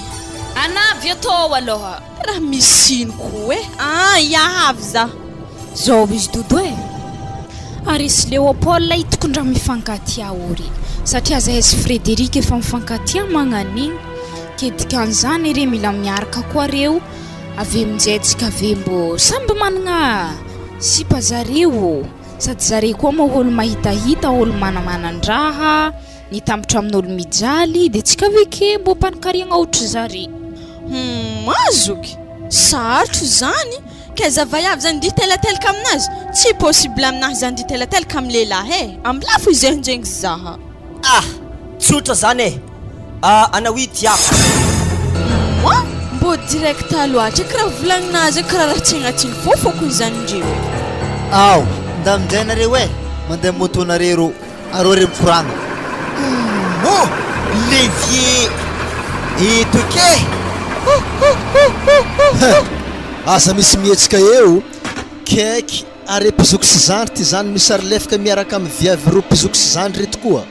ana avia tô aloha raha misino koa iahavy za zao izy dodo ary sy Léopold itokondra mifankaty aory satria zahay sy Frédéric efa mifankaty magnan'igny ke dikan'izany re mila miaraka koa reo avy amin'izay tsika avy mbô samby managna sipa zareo sady zareo koa moa olo mahitahita olo manamanan-draha nitambatra amin'olo mijaly dia tsika aveke mbô mpanikariagna ohatry zare mazoky sarotro zany ke zavaiavy zany ditelatelaka aminazy tsy possible aminazy zany ditelatelaka amin'ny lehilahy ambilafo izenjengy zaha tsotra zany ana hoe tiako mbô directa loatra karaha volagninazy karaha raha tsy agnatin'ny fofoko zany ndreo aw nda amin'izay nareo mandeha motonareo arô re mikoragna levier eto ke asa misy mihetsika eo kaiky are mpizoky sy zandry ty zany misy ary lefaka miaraka amin'ny viavy ro mpizoky sy zandry reto koa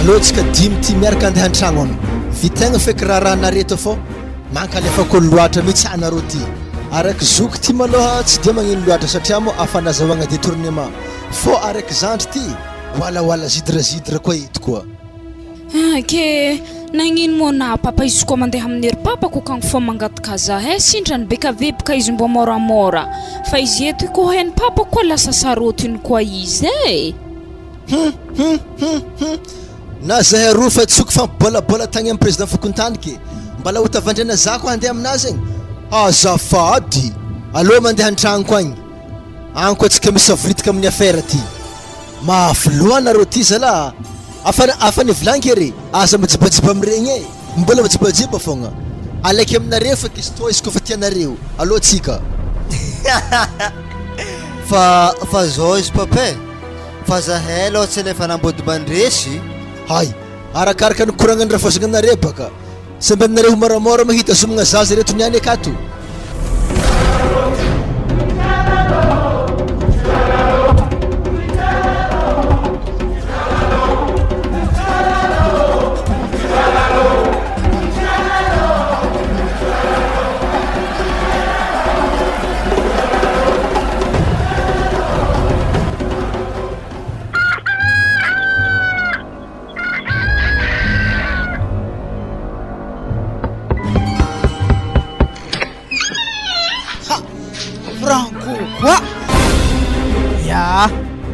alohantsika dimy ty miaraka andeha an-tragno any vitegna feky raha nareto fô mankalefa loatra mihitsy anareo ty araiky zoky ty maloha tsy dia magnino loatra satria mo afanazahoagna détournement fô araiky zandry ty wala zidra koa eto koa ke nagnino moa na papa izy koa mandeha amin'ny ery papa koa kagny fô mangataka zahay sindrany beka vebika izy mbô moramora fa izy eto koa hainy papa koa lasa sarotiny koa izy na zahay aroa fa tsoky fampibolabola tagny amin'ny président fokontaniky mbala ho tavandrana za koa handeha aminazy egny azafady aloha mandeha an-tragno koa agny agny koa tsika misy avritaka amin'ny affaire ty mafy loha anareo ty zala afa nivolanky ery aza majibajiba amiregny mbola majibajiba fogna alaiky aminareo fa izy tô izy koa fa tianareo aloha tsika fa zao izy papay fa zahay aloha tsy lefa nambody bandresy hay arakaraka nikoragnany raha voazagnanareo baka samby aminareo moramora mahita somagna zaza reto niany akato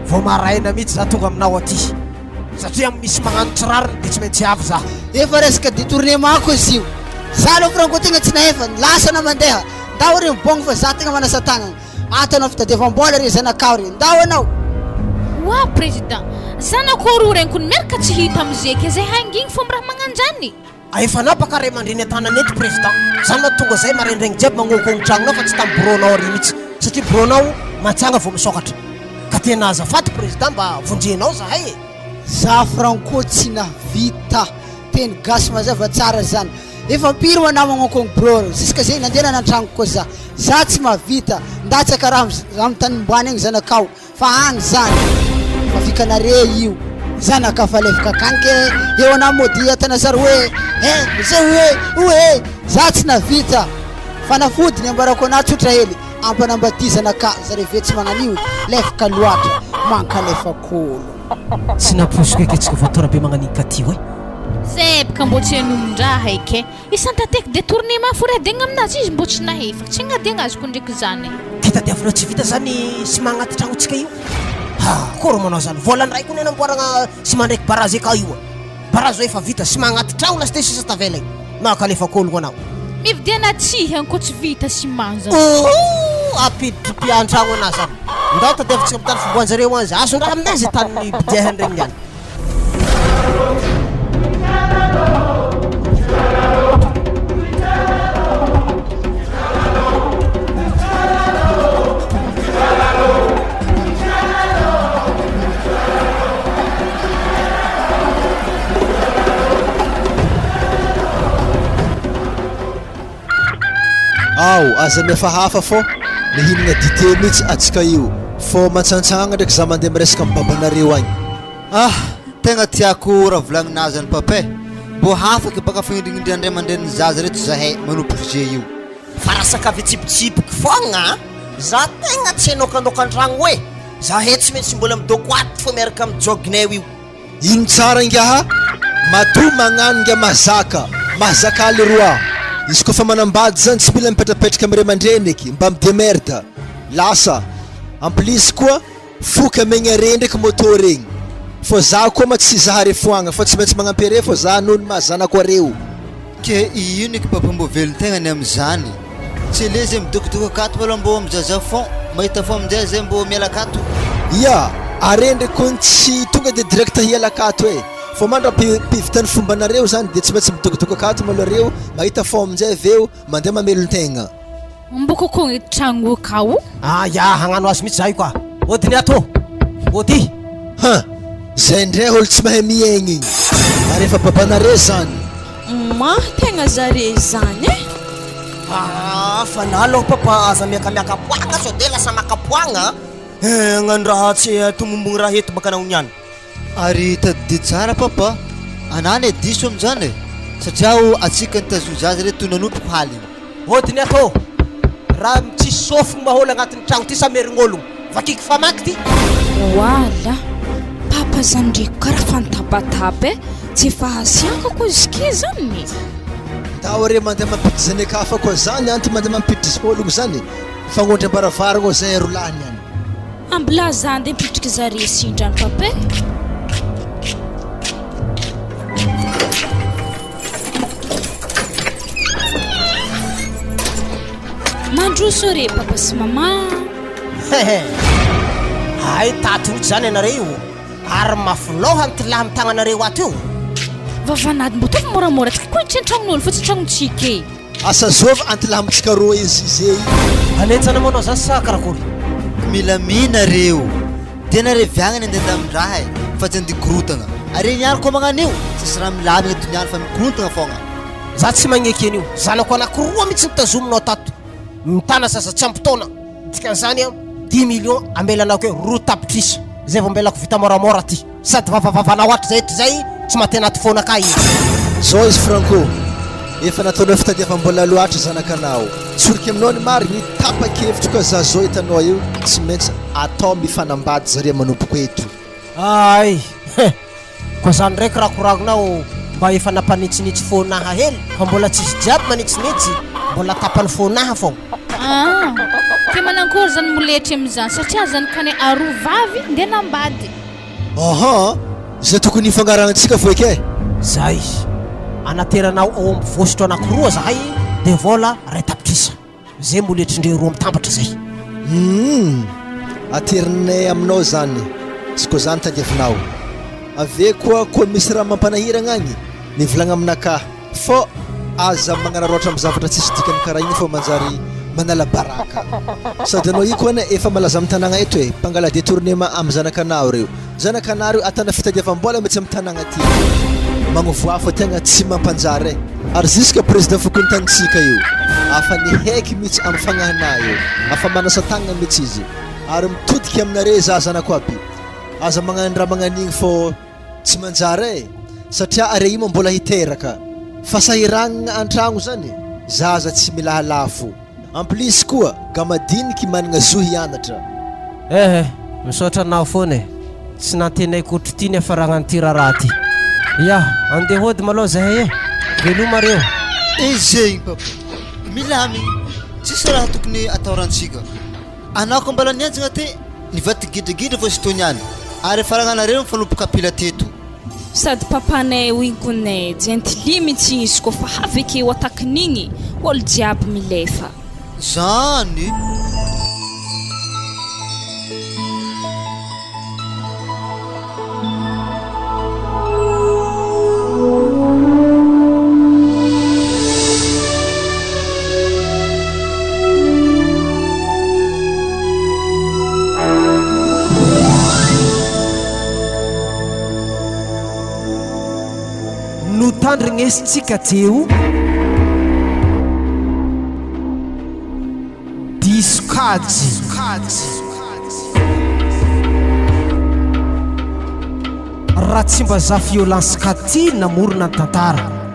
vao maraina mihitsy za tonga aminao aty satria misy magnanotry rariny dia tsy maintsy avy za efa resaka détournement ko izy io za aloha franco tegna tsy nahefa lasana mandeha ndao re mibongo fa za tegna manasa tagnana atanao fitadiavam-bola re zanakao re ndao anao wa président zanakôro regniko miaraka tsy hita am'zeky zay hangigny fomba raha magnanjany efa napaka ray mandreny an-tanany eto président za mahatonga zay maraindraigny jiaby magnokogny tragnonao fa tsy tamin'ny bureaunao ary mihitsy satria bureaunao matsanga vao misokatra ka tena azafady président mba vonjenao zahay za franco tsy navita teny gasy mazava tsara zany efa mpiry manao magnokogny bureau juska zay nandeha nanantragno koa za tsy mavita ndatsaka raha amin'ny tany mboany egny zanakao fa agny zany fa fikanare io zanaka fa lefaka kanke eo ana mody atanazary hoe zay hoe za tsy navita fa nafodiny ambarako ana tsotra hely ampanambady zanaka zare ve tsy magnanio lefaka loatra mankalefa kolo tsy naposiko eky tsika voatora be magnaniny katy hoe zay baka mbô tsy hanomon-draha eky isantateky détournement foradegna aminazy izy mbô tsy nahefaka tsy agnadegna azoko ndraiky zany fitadiavanao tsy vita zany sy magnaty tragnotsika io kory manao zany volany ray koa ny anamboaragna sy mandraiky barazy eka io barazy efa vita sy magnaty tragno lasy te sisa tavela makalefa kolo anao mividiana tsihy anko tsy vita sy manza apiditry an-tragno anazy zany ndao tadiavantsika mitany fomboanjareo azy azondraha aminazy tany bidiahany regny any aza mefa hafa fô mihinagna dité mihitsy atsika io fô mantsantsagna ndraiky za mandeha miresaka amin'ny babanareo agny. Tegna tiako raha volagnin'azy any papa mbô hafaky baka fagnindrignindry andray aman-dreniny zaza reto zahay manompo jeu io. Farasaka vitsipitsipiky fogna za tegna tsy hanokanokan-dragno hoe zahay tsy maintsy mbola midokoaty fô miaraka amin'ny joginay io. Ino tsara ingaha matoa magnano inga mahazaka leroa izy koa fa manambady zany tsy mila mipetrapetraka amin'ny ray aman-dreny eky mba midemerda lasa amplis koa foka megna re ndraiky moto regny fô za koa ma tsy zahare foagna fa tsy maintsy magnampire fô za noho ny mahazanako areo. Ke ino eky papa mbô velon-tegna ny am'izany tsy le zay midokidoko akato maloha mbô mijaza fond mahita fo aminjay zay mbô miala akato. Ya are ndraiky koa tsy tonga de direct hiala akato e fô mandra pivitany fombanareo zany de tsy maintsy midokidoko akato malo areo mahita fo aminjay aveo mandeha mamelon-tegna. Mboko koa tragno akao. Ya hagnano azy mihitsy za io koa. Odiny atô ody zay ndray olo tsy mahay miaigny igny arefa babanare zany tegna zare zany e. Fa na aloha papa aza miakamiaka poagna sao de lasa makapoagna hagnano raha tsy tomombogny raha eto baka anao niany. Ary tadidy tsara papa anany diso amin'izany e satria atsika nitazo zaza reto nanompoko haliny. Odiny atô raha tsisy sofigny mahôla agnatin'ny tragno ty sa merign'ologno vakiky famaky ty. Wala papa zany ndraiky karaha fantabataba e tsy efa hasiaka koa izy ke zany tao are mandeha mampiditry zany akafa koa zany anty mandeha mampiditry ologno zany fagnondry ambaravaragna zay arolany any ambila za andeha mipitriky zare sindrany papa e. mandroso re papa sy mama. Ay tato zany anareo ary mafilôhany ty laha am'tagnanareo ato io. Vavanady mbo tovy moramora tsika koa tsy an-tragnon'olo fa tsy tragnotsika asa zova antilaha amitsika roa izy zay anentsana manao zany sa karakory milamina reo tena re viagnany andeha tamin-draha fa tsy andeha korotagna are niany koa magnano io tsisy raha milamina toniany fa mikorotagna fogna. Za tsy magneky an'io zanako anakiroa mihitsy nitazominao tato mitana zaza tsy ampitaona dikan'izany 10 millions amelanako hoe roa tapitrisa zay vao mbelako vita moramora ty sady vavavavanao atry zay zay tsy mahate anaty fona ka izy. Zao izy Franco efa nataonao fitadiavam-bola loatra zanakanao tsoriky aminao ny mary mitapa-kevitro koa za zao hitanao io tsy maintsy atao mifanambady zare manompoko eto. Ay koa zany ndraiky raha koragnonao mba efa nampanitsinitsy fonaha hely fa mbola tsisy jiaby manitsinitsy mbola tapany fonaha fô. Ke manankory zany moletry am'izany satria zany kane aroa vavy ndeha nambady. Zay tokony ifangaranantsika voike za izy anateranao ao amby vosotro anakiroa zahay de vola ray tapitrisa zay moletrindre roa mitambatra zay. Aterinay aminao zany sy koa zany tadiavinao ave koa misy raha mampanahiragna agny mivolagna aminaka fô aza magnanaroatra amin'ny zavatra tsisy dikany karaha igny fô manjary manala baraka sady anao io koa ne efa malaza amin'ny tanàgna eto e mpangala détournement amin'ny zanakanao reo zanakanareo atana fitadiavam-bola mitsy amin'ny tanàgna ty magnovoa fa tegna tsy mampanjary ary jusque président fokontanitsika io afa ny haiky mihitsy amin'ny fagnahana io afa manasa tagnana mihitsy izy ary mitodiky aminare za zanako aby aza magnano raha magnan'igny fô tsy manjary satria are io mbola hiteraka fa sahiragnana an-tragno zany zaza tsy milahalafo en plus koa gamadiniky managna zo hianatra misaotra anao foana tsy nantenay kotro ty ny afaragna ty raha ty ya andeha hody malôha zahay veloma reo zegny papa milamy tsisy raha tokony ataorantsika anao ko mbala nianjagna te nivaty gidragidra fô sy toniany ary faragnanareo mifanompoka apila teto sady papanay oinkonay jentili mihitsy izy koa fa haveke ho atakin'igny olo jiaby milefa zany notandrignesitsika teo disokajy raha tsy mba za violence katy namorona ny tantara